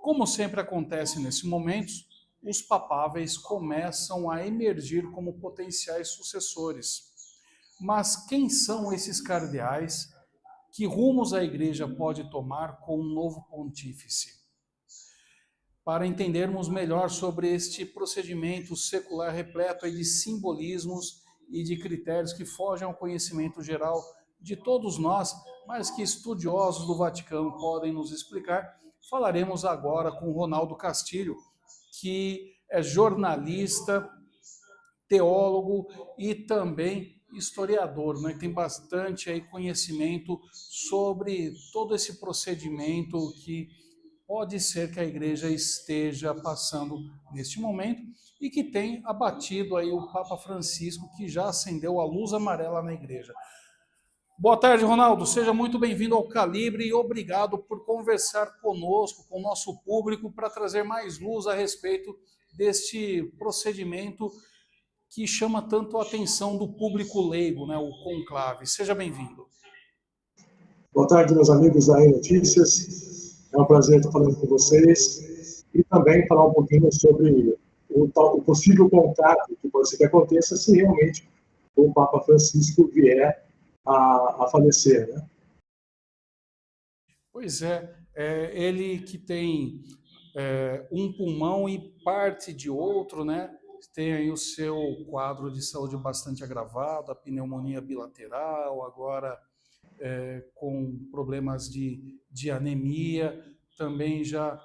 Como sempre acontece nesses momentos, os papáveis começam a emergir como potenciais sucessores. Mas quem são esses cardeais? Que rumos a Igreja pode tomar com um novo pontífice? Para entendermos melhor sobre este procedimento secular repleto de simbolismos e de critérios que fogem ao conhecimento geral de todos nós, mas que estudiosos do Vaticano podem nos explicar, falaremos agora com Ronaldo Castilho, que é jornalista, teólogo e também historiador, né? Tem bastante aí conhecimento sobre todo esse procedimento que pode ser que a Igreja esteja passando neste momento e que tem abatido aí o Papa Francisco, que já acendeu a luz amarela na Igreja. Boa tarde, Ronaldo. Seja muito bem-vindo ao Calibre e obrigado por conversar conosco, com o nosso público, para trazer mais luz a respeito deste procedimento que chama tanto a atenção do público leigo, né, o conclave. Seja bem-vindo. Boa tarde, meus amigos da Notícias. É um prazer estar falando com vocês e também falar um pouquinho sobre o possível conclave que pode ser que aconteça se realmente o Papa Francisco vier a falecer, né? Pois é, ele que tem um pulmão e parte de outro, né? Tem aí o seu quadro de saúde bastante agravado, a pneumonia bilateral, agora com problemas de anemia, também já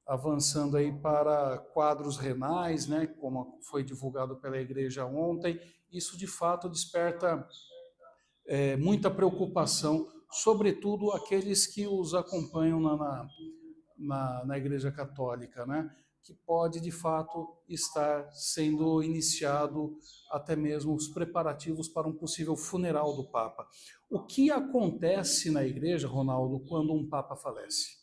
avançando aí para quadros renais, né, como foi divulgado pela Igreja ontem. Isso, de fato, desperta muita preocupação, sobretudo aqueles que os acompanham na Igreja Católica, né, que pode, de fato, estar sendo iniciado até mesmo os preparativos para um possível funeral do Papa. O que acontece na Igreja, Ronaldo, quando um Papa falece?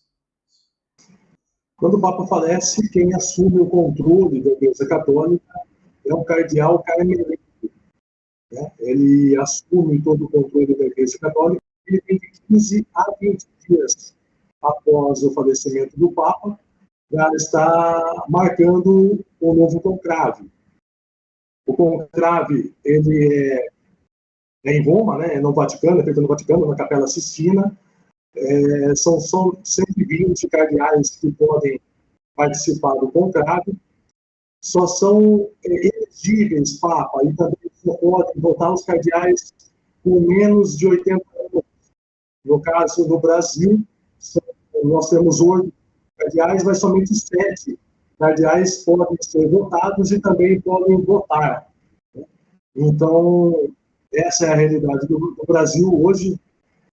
Quando o Papa falece, quem assume o controle da Igreja Católica é o cardeal carmelita, né? Ele assume todo o controle da Igreja Católica e tem de 15 a 20 dias após o falecimento do Papa, já está marcando o novo conclave. O conclave, ele é em Roma, né? É no Vaticano, é feito no Vaticano, na Capela Sistina. São 120 cardeais que podem participar do conclave. Só são elegíveis Papa, e também só podem votar os cardeais com menos de 80 anos. No caso do Brasil, nós temos 8 cardeais, mas somente 7 cardeais podem ser votados e também podem votar. Então, essa é a realidade do Brasil hoje.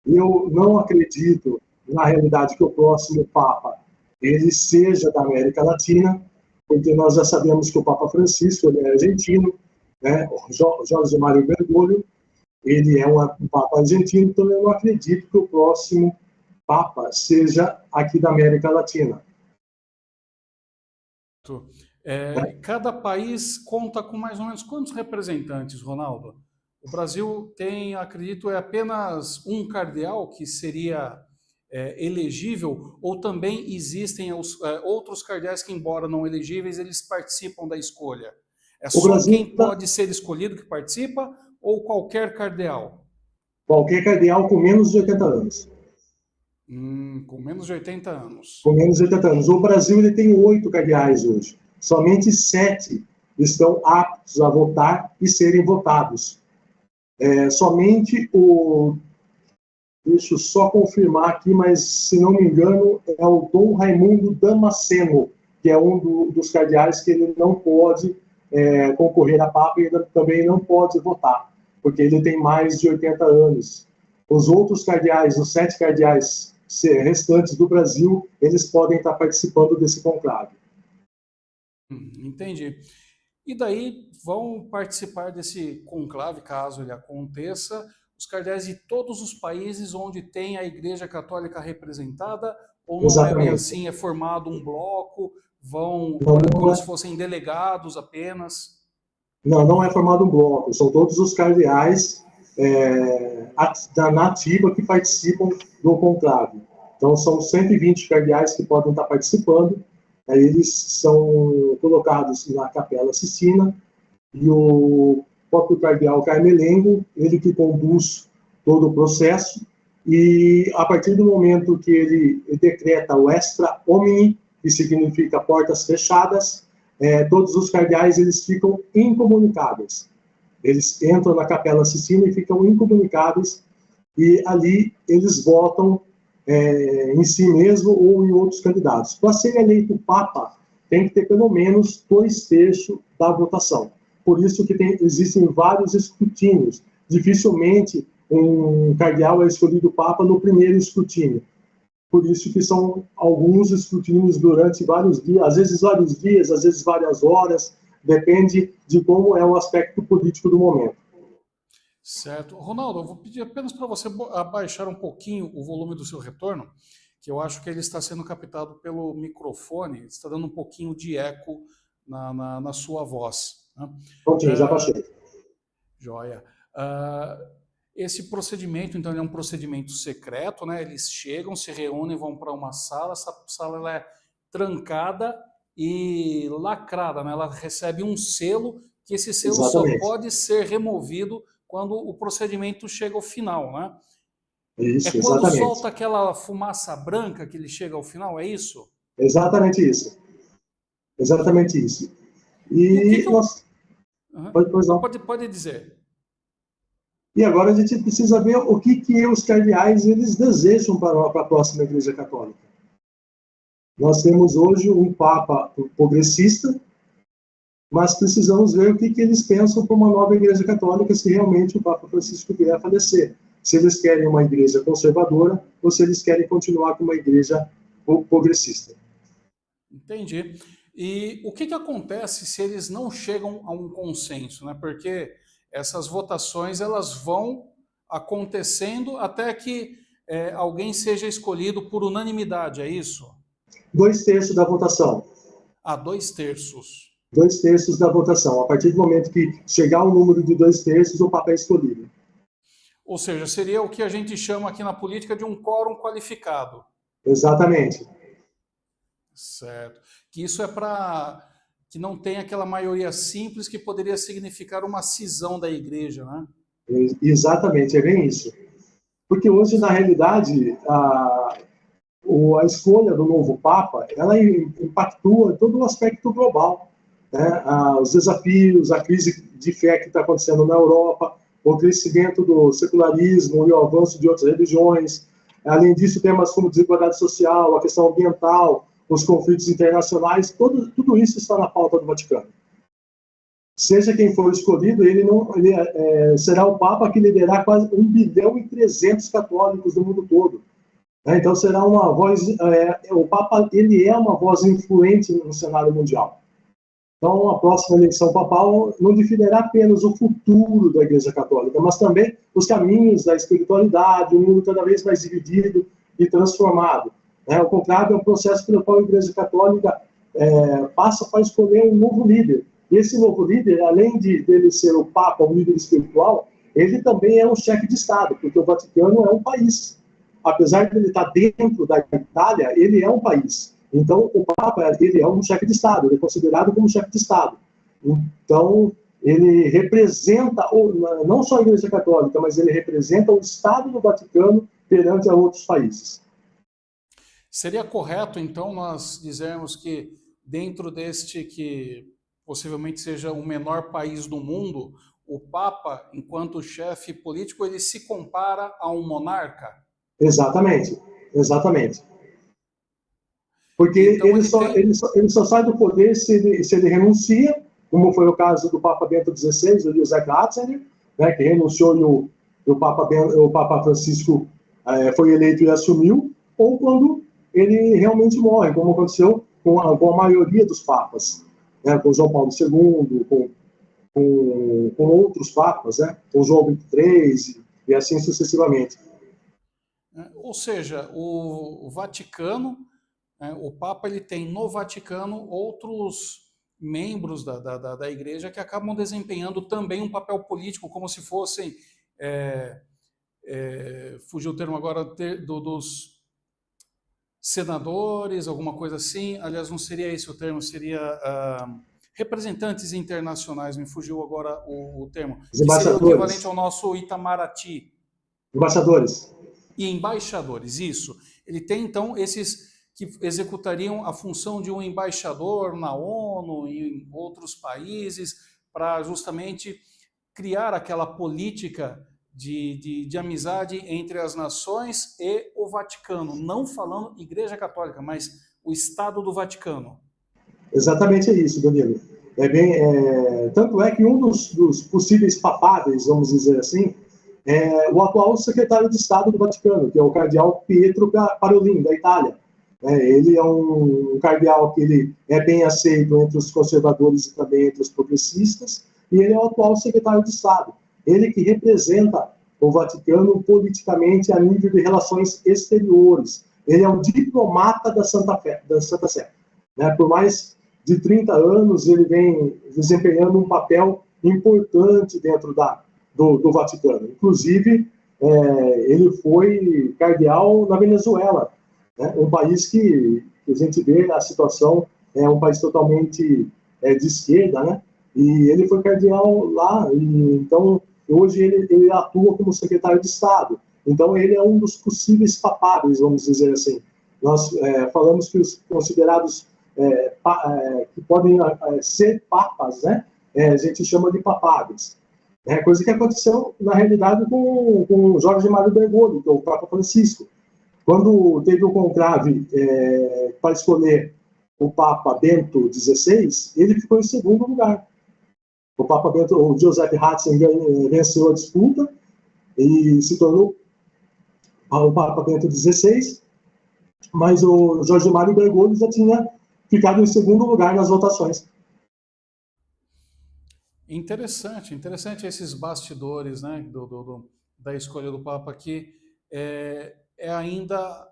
Eu não acredito, na realidade, que o próximo Papa ele seja da América Latina, porque nós já sabemos que o Papa Francisco ele é argentino, né? Jorge Mário Bergoglio, ele é um Papa argentino, então eu não acredito que o próximo Papa seja aqui da América Latina. Cada país conta com mais ou menos quantos representantes, Ronaldo? O Brasil tem, acredito, apenas um cardeal que seria elegível, ou também existem outros cardeais que, embora não elegíveis, eles participam da escolha? É só quem pode ser escolhido que participa, ou qualquer cardeal? Qualquer cardeal com menos de 80 anos. Com menos de 80 anos. Com menos de 80 anos. O Brasil ele tem 8 cardeais hoje. Somente 7 estão aptos a votar e serem votados. Somente o... Deixa eu só confirmar aqui, mas, se não me engano, é o Dom Raimundo Damasceno, que é um dos cardeais que ele não pode concorrer a Papa e ele também não pode votar, porque ele tem mais de 80 anos. Os outros cardeais, os 7 cardeais restantes do Brasil, eles podem estar participando desse conclave. Entendi. E daí vão participar desse conclave, caso ele aconteça, os cardeais de todos os países onde tem a Igreja Católica representada, ou não é bem assim, é formado um bloco, vão como se fossem delegados apenas? Não é formado um bloco, são todos os cardeais da nativa que participam do conclave. Então são 120 cardeais que podem estar participando, eles são colocados na Capela Sistina, e o próprio cardeal Carmelengo, ele que conduz todo o processo, e a partir do momento que ele decreta o extra homini, que significa portas fechadas, todos os cardeais eles ficam incomunicáveis. Eles entram na Capela Sistina e ficam incomunicáveis, e ali eles votam em si mesmo ou em outros candidatos. Para ser eleito Papa, tem que ter pelo menos 2/3 da votação. Por isso que existem vários escrutínios. Dificilmente um cardeal é escolhido Papa no primeiro escrutínio. Por isso que são alguns escrutínios durante vários dias, às vezes várias horas, depende de como é o aspecto político do momento. Certo. Ronaldo, eu vou pedir apenas para você abaixar um pouquinho o volume do seu retorno, que eu acho que ele está sendo captado pelo microfone, está dando um pouquinho de eco na sua voz. Né? Ok, já baixei. Joia. Esse procedimento, então, ele é um procedimento secreto, né? Eles chegam, se reúnem, vão para uma sala, essa sala ela é trancada e lacrada, né? Ela recebe um selo, que esse selo Exatamente. só pode ser removido quando o procedimento chega ao final, né? Isso, quando exatamente. solta aquela fumaça branca que ele chega ao final, é isso? Exatamente isso. Exatamente isso. E nós... Pode dizer. E agora a gente precisa ver o que os cardeais eles desejam para a próxima Igreja Católica. Nós temos hoje um Papa progressista, mas precisamos ver o que eles pensam para uma nova Igreja Católica, se realmente o Papa Francisco vier a falecer. Se eles querem uma igreja conservadora ou se eles querem continuar com uma igreja progressista. Entendi. E o que acontece se eles não chegam a um consenso, né? Porque essas votações elas vão acontecendo até que alguém seja escolhido por unanimidade, é isso? 2/3 da votação. 2/3. 2/3 da votação. A partir do momento que chegar o número de 2/3, o Papa é escolhido. Ou seja, seria o que a gente chama aqui na política de um quórum qualificado. Exatamente. Certo. Que isso é para que não tenha aquela maioria simples que poderia significar uma cisão da igreja, né? Exatamente, é bem isso. Porque hoje, na realidade, a escolha do novo Papa, ela impactua todo o aspecto global, né? Os desafios, a crise de fé que está acontecendo na Europa, o crescimento do secularismo e o avanço de outras religiões. Além disso, temas como desigualdade social, a questão ambiental, os conflitos internacionais, tudo isso está na pauta do Vaticano. Seja quem for escolhido, ele será o Papa que liderará quase 1,3 bilhão católicos do mundo todo. Então será uma voz, o Papa ele é uma voz influente no cenário mundial. Então a próxima eleição papal não definirá apenas o futuro da Igreja Católica, mas também os caminhos da espiritualidade, um mundo cada vez mais dividido e transformado. Ao contrário, é um processo pelo qual a Igreja Católica passa para escolher um novo líder. E esse novo líder, além dele ser o Papa, um líder espiritual, ele também é um chefe de Estado, porque o Vaticano é um país. Apesar de ele estar dentro da Itália, ele é um país. Então, o Papa, ele é um chefe de Estado, ele é considerado como chefe de Estado. Então, ele representa, não só a Igreja Católica, mas ele representa o Estado do Vaticano perante a outros países. Seria correto, então, nós dizermos que dentro deste que possivelmente seja o menor país do mundo, o Papa, enquanto chefe político, ele se compara a um monarca? Exatamente, exatamente. Porque então, ele só sai do poder se ele renuncia, como foi o caso do Papa Bento XVI, o Joseph Ratzinger, né, que renunciou e o Papa Francisco foi eleito e assumiu, ou quando ele realmente morre, como aconteceu com a maioria dos papas, né, com João Paulo II, com outros papas, né, com João XXIII e assim sucessivamente. Ou seja, o Vaticano, o Papa, ele tem no Vaticano outros membros da Igreja que acabam desempenhando também um papel político, como se fossem, fugiu o termo agora, dos senadores, alguma coisa assim. Aliás, não seria esse o termo, seria representantes internacionais, me fugiu agora o termo. Os embaixadores. Que seria o equivalente ao nosso Itamaraty. Embaixadores. E embaixadores, isso. Ele tem, então, esses que executariam a função de um embaixador na ONU e em outros países para justamente criar aquela política de amizade entre as nações e o Vaticano, não falando Igreja Católica, mas o Estado do Vaticano. Exatamente isso, Danilo. Tanto é que um dos possíveis papáveis, vamos dizer assim, é o atual secretário de Estado do Vaticano, que é o cardeal Pietro Parolin, da Itália. Ele é um cardeal que ele é bem aceito entre os conservadores e também entre os progressistas, e ele é o atual secretário de Estado. Ele que representa o Vaticano politicamente a nível de relações exteriores. Ele é um diplomata da Santa Sé. Por mais de 30 anos, ele vem desempenhando um papel importante dentro do Vaticano. Inclusive, ele foi cardeal na Venezuela, um país que a gente vê a situação, é um país totalmente de esquerda, né? E ele foi cardeal lá, e então hoje ele atua como secretário de Estado. Então ele é um dos possíveis papáveis, vamos dizer assim. Nós falamos que os considerados que podem ser papas, né? A gente chama de papáveis. Coisa que aconteceu, na realidade, com Jorge Mário Bergoglio, que é o Papa Francisco. Quando teve o conclave para escolher o Papa Bento XVI, ele ficou em segundo lugar. O Joseph Ratzinger venceu a disputa e se tornou o Papa Bento XVI, mas o Jorge Mário Bergoglio já tinha ficado em segundo lugar nas votações. Interessante esses bastidores, né, da escolha do Papa aqui. É ainda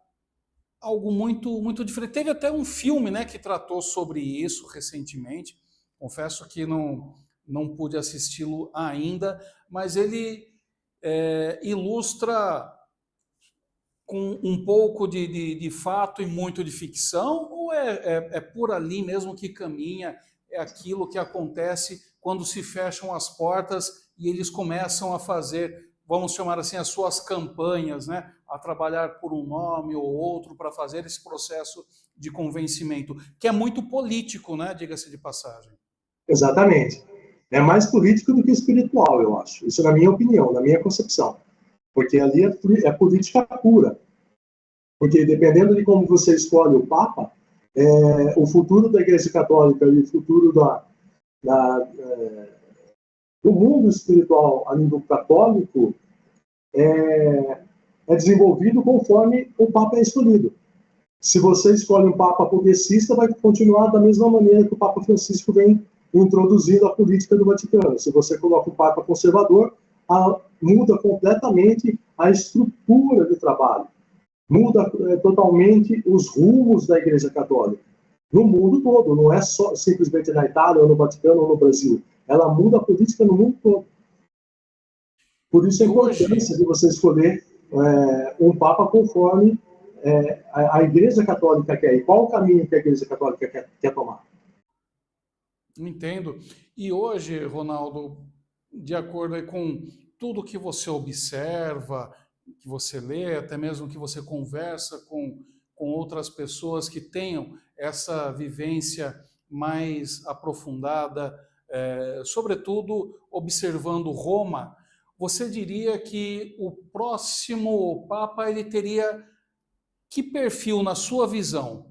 algo muito, muito diferente. Teve até um filme, né, que tratou sobre isso recentemente. Confesso que não pude assisti-lo ainda, mas ele ilustra com um pouco de fato e muito de ficção, ou é por ali mesmo que caminha, é aquilo que acontece quando se fecham as portas e eles começam a fazer, vamos chamar assim, as suas campanhas, né? A trabalhar por um nome ou outro para fazer esse processo de convencimento, que é muito político, né? Diga-se de passagem. Exatamente. É mais político do que espiritual, eu acho. Isso na minha opinião, na minha concepção. Porque ali é política pura. Porque dependendo de como você escolhe o Papa, o futuro da Igreja Católica e o futuro do mundo espiritual a nível católico é desenvolvido conforme o Papa é escolhido. Se você escolhe um Papa progressista, vai continuar da mesma maneira que o Papa Francisco vem introduzindo a política do Vaticano. Se você coloca um Papa conservador, muda completamente a estrutura de trabalho, muda totalmente os rumos da Igreja Católica. No mundo todo, não é só simplesmente na Itália, ou no Vaticano, ou no Brasil. Ela muda a política no mundo todo. Por isso a importância de você escolher um Papa conforme a Igreja Católica quer. E qual o caminho que a Igreja Católica quer tomar? Entendo. E hoje, Ronaldo, de acordo com tudo que você observa, que você lê, até mesmo que você conversa com outras pessoas que tenham essa vivência mais aprofundada, sobretudo observando Roma, você diria que o próximo Papa ele teria que perfil na sua visão?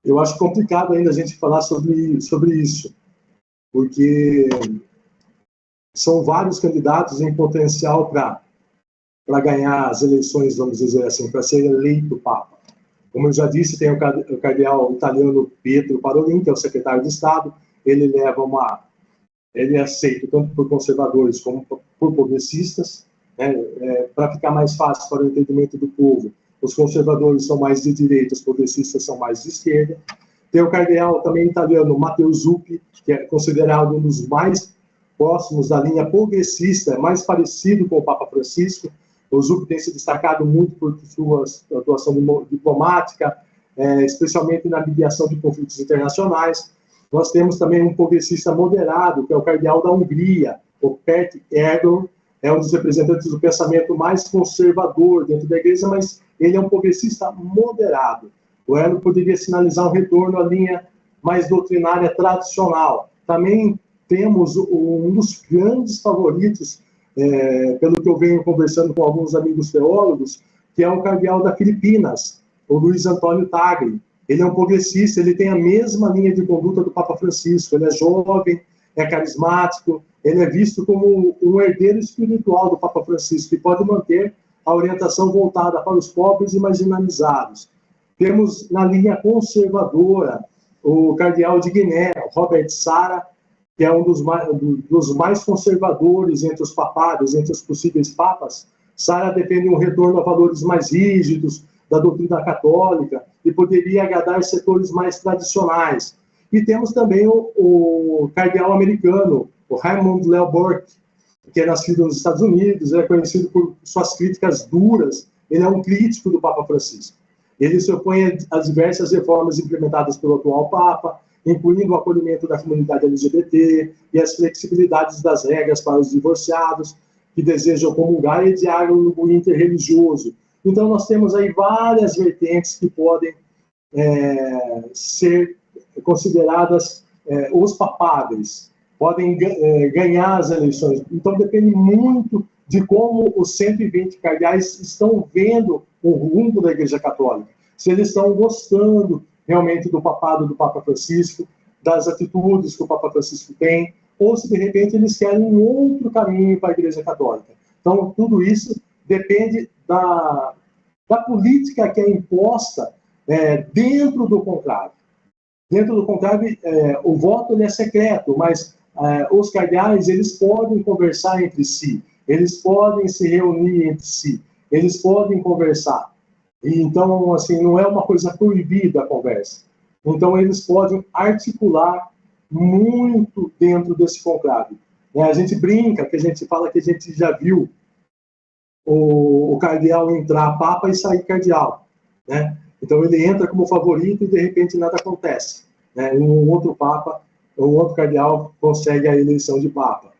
Eu acho complicado ainda a gente falar sobre isso, porque são vários candidatos em potencial para ganhar as eleições, vamos dizer assim, para ser eleito Papa. Como eu já disse, tem o cardeal italiano Pietro Parolin, que é o secretário de Estado. Ele ele é aceito tanto por conservadores como por progressistas, né? Para ficar mais fácil para o entendimento do povo. Os conservadores são mais de direita, os progressistas são mais de esquerda. Tem o cardeal também italiano Matteo Zuppi, que é considerado um dos mais próximos da linha progressista, mais parecido com o Papa Francisco. O Zuppi tem se destacado muito por sua atuação diplomática, especialmente na mediação de conflitos internacionais. Nós temos também um progressista moderado, que é o cardeal da Hungria, o Pert Erdogan, é um dos representantes do pensamento mais conservador dentro da igreja, mas ele é um progressista moderado. O Erdogan poderia sinalizar um retorno à linha mais doutrinária tradicional. Também temos um dos grandes favoritos, pelo que eu venho conversando com alguns amigos teólogos, que é o cardeal da Filipinas, o Luiz Antônio Tagle. Ele é um progressista, ele tem a mesma linha de conduta do Papa Francisco. Ele é jovem, é carismático, ele é visto como um herdeiro espiritual do Papa Francisco, que pode manter a orientação voltada para os pobres e marginalizados. Temos na linha conservadora o cardeal de Guiné, Robert Sarah, que é um dos mais conservadores entre os papados, entre os possíveis papas. Sarah defende um retorno a valores mais rígidos da doutrina católica e poderia agradar setores mais tradicionais. E temos também o cardeal americano, o Raymond Leo Burke, que é nascido nos Estados Unidos, é conhecido por suas críticas duras. Ele é um crítico do Papa Francisco. Ele se opõe às diversas reformas implementadas pelo atual Papa, incluindo o acolhimento da comunidade LGBT e as flexibilidades das regras para os divorciados que desejam comungar e diálogo interreligioso. Então, nós temos aí várias vertentes que podem ser consideradas os papáveis, podem ganhar as eleições. Então, depende muito de como os 120 cardeais estão vendo o rumo da Igreja Católica. Se eles estão gostando realmente do papado do Papa Francisco, das atitudes que o Papa Francisco tem, ou se de repente eles querem um outro caminho para a Igreja Católica. Então, tudo isso depende da política que é imposta dentro do conclave. Dentro do conclave, o voto ele é secreto, mas os cardeais eles podem conversar entre si, eles podem se reunir entre si, eles podem conversar. E, então, assim, não é uma coisa proibida a conversa. Então, eles podem articular muito dentro desse conclave. A gente brinca, que a gente fala que a gente já viu o cardeal entrar papa e sair cardeal, né? Então, ele entra como favorito e, de repente, nada acontece, né? Um outro papa, um outro cardeal consegue a eleição de papa.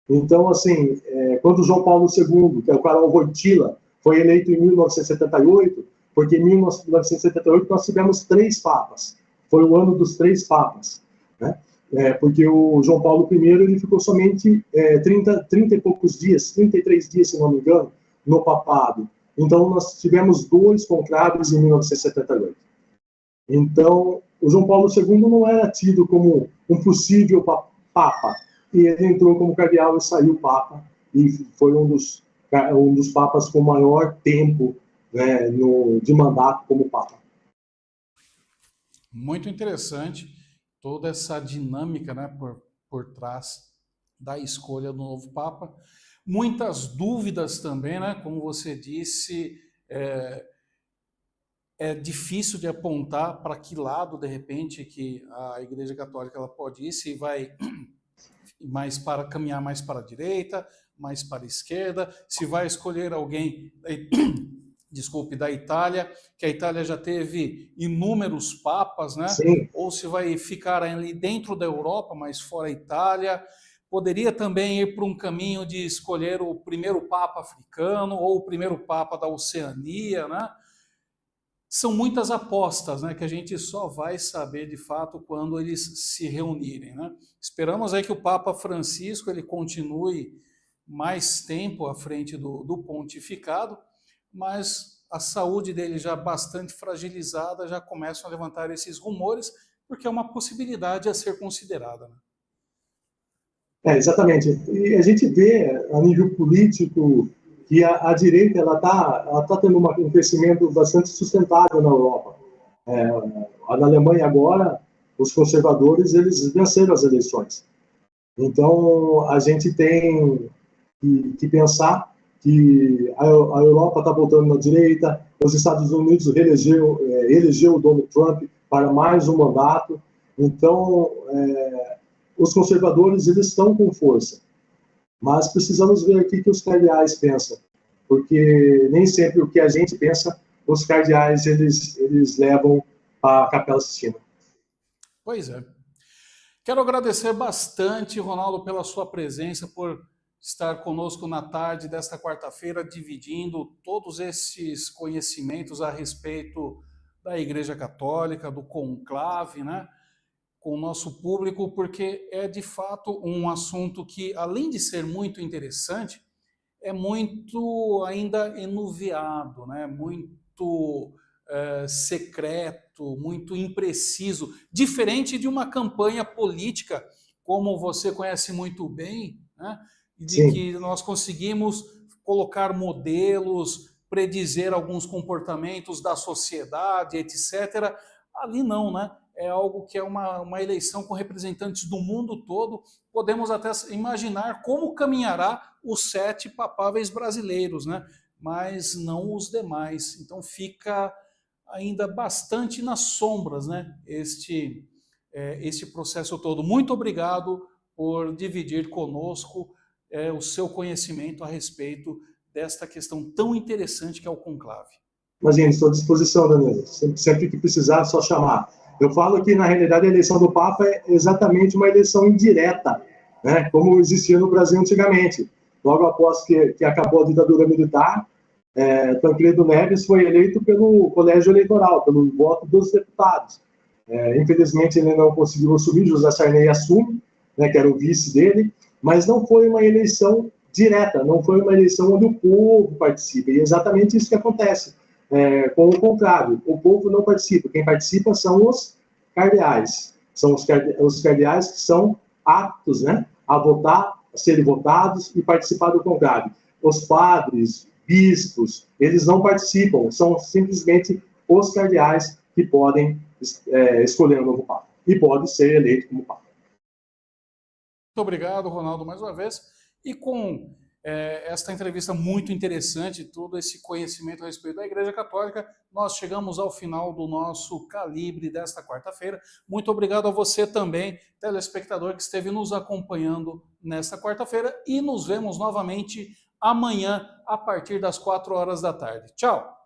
Então, assim, quando João Paulo II, que é o Karol Wojtyła, foi eleito em 1978, porque em 1978 nós tivemos 3 papas. Foi o ano dos 3 papas, né? Porque o João Paulo I ele ficou somente 30 e poucos dias, 33 dias, se não me engano, no papado. Então, nós tivemos 2 conclaves em 1978. Então, o João Paulo II não era tido como um possível papa, e ele entrou como cardeal e saiu papa, e foi um dos papas com maior tempo, né, de mandato como papa. Muito interessante toda essa dinâmica, né, por trás da escolha do novo papa. Muitas dúvidas também, né, como você disse, é difícil de apontar para que lado, de repente, que a Igreja Católica ela pode ir, se vai caminhar mais para a direita, mais para a esquerda, se vai escolher alguém, da Itália, que a Itália já teve inúmeros papas, né? Sim. Ou se vai ficar ali dentro da Europa, mas fora a Itália. Poderia também ir para um caminho de escolher o primeiro papa africano ou o primeiro papa da Oceania, né? São muitas apostas, né, que a gente só vai saber de fato quando eles se reunirem, né? Esperamos aí que o Papa Francisco ele continue mais tempo à frente do pontificado, mas a saúde dele já bastante fragilizada, já começam a levantar esses rumores, porque é uma possibilidade a ser considerada, né? Exatamente. E a gente vê, a nível político, que a direita ela tá tendo um crescimento bastante sustentável na Europa. Na Alemanha agora, os conservadores eles venceram as eleições. Então, a gente tem que pensar que a Europa está voltando na direita, os Estados Unidos elegeu o Donald Trump para mais um mandato. Então, os conservadores eles estão com força. Mas precisamos ver aqui o que os cardeais pensam, porque nem sempre o que a gente pensa, os cardeais eles levam para a Capela Sistina. Pois é. Quero agradecer bastante, Ronaldo, pela sua presença, por estar conosco na tarde desta quarta-feira, dividindo todos esses conhecimentos a respeito da Igreja Católica, do conclave, né, com o nosso público, porque é de fato um assunto que, além de ser muito interessante, é muito ainda enuviado, né, muito secreto, muito impreciso, diferente de uma campanha política, como você conhece muito bem, né, de Sim. que nós conseguimos colocar modelos, predizer alguns comportamentos da sociedade, etc. Ali não, né? É algo que é uma eleição com representantes do mundo todo. Podemos até imaginar como caminhará os 7 papáveis brasileiros, né? Mas não os demais. Então fica ainda bastante nas sombras, né? Este processo todo. Muito obrigado por dividir conosco o seu conhecimento a respeito desta questão tão interessante que é o conclave. Imagina, estou à disposição, Danilo. Sempre que precisar, é só chamar. Eu falo que, na realidade, a eleição do Papa é exatamente uma eleição indireta, né? Como existia no Brasil antigamente. Logo após que acabou a ditadura militar, Tancredo Neves foi eleito pelo colégio eleitoral, pelo voto dos deputados. Infelizmente, ele não conseguiu assumir, José Sarney assume, né, que era o vice dele, mas não foi uma eleição direta, não foi uma eleição onde o povo participa. E é exatamente isso que acontece com o conclave. O povo não participa. Quem participa são os cardeais. São os cardeais que são aptos, né, a votar, a serem votados e participar do conclave. Os padres, bispos, eles não participam. São simplesmente os cardeais que podem escolher um novo papa. E pode ser eleito como papa. Muito obrigado, Ronaldo, mais uma vez. E com esta entrevista muito interessante, todo esse conhecimento a respeito da Igreja Católica, nós chegamos ao final do nosso Calibre desta quarta-feira. Muito obrigado a você também, telespectador, que esteve nos acompanhando nesta quarta-feira, e nos vemos novamente amanhã, a partir das 4 horas da tarde. Tchau!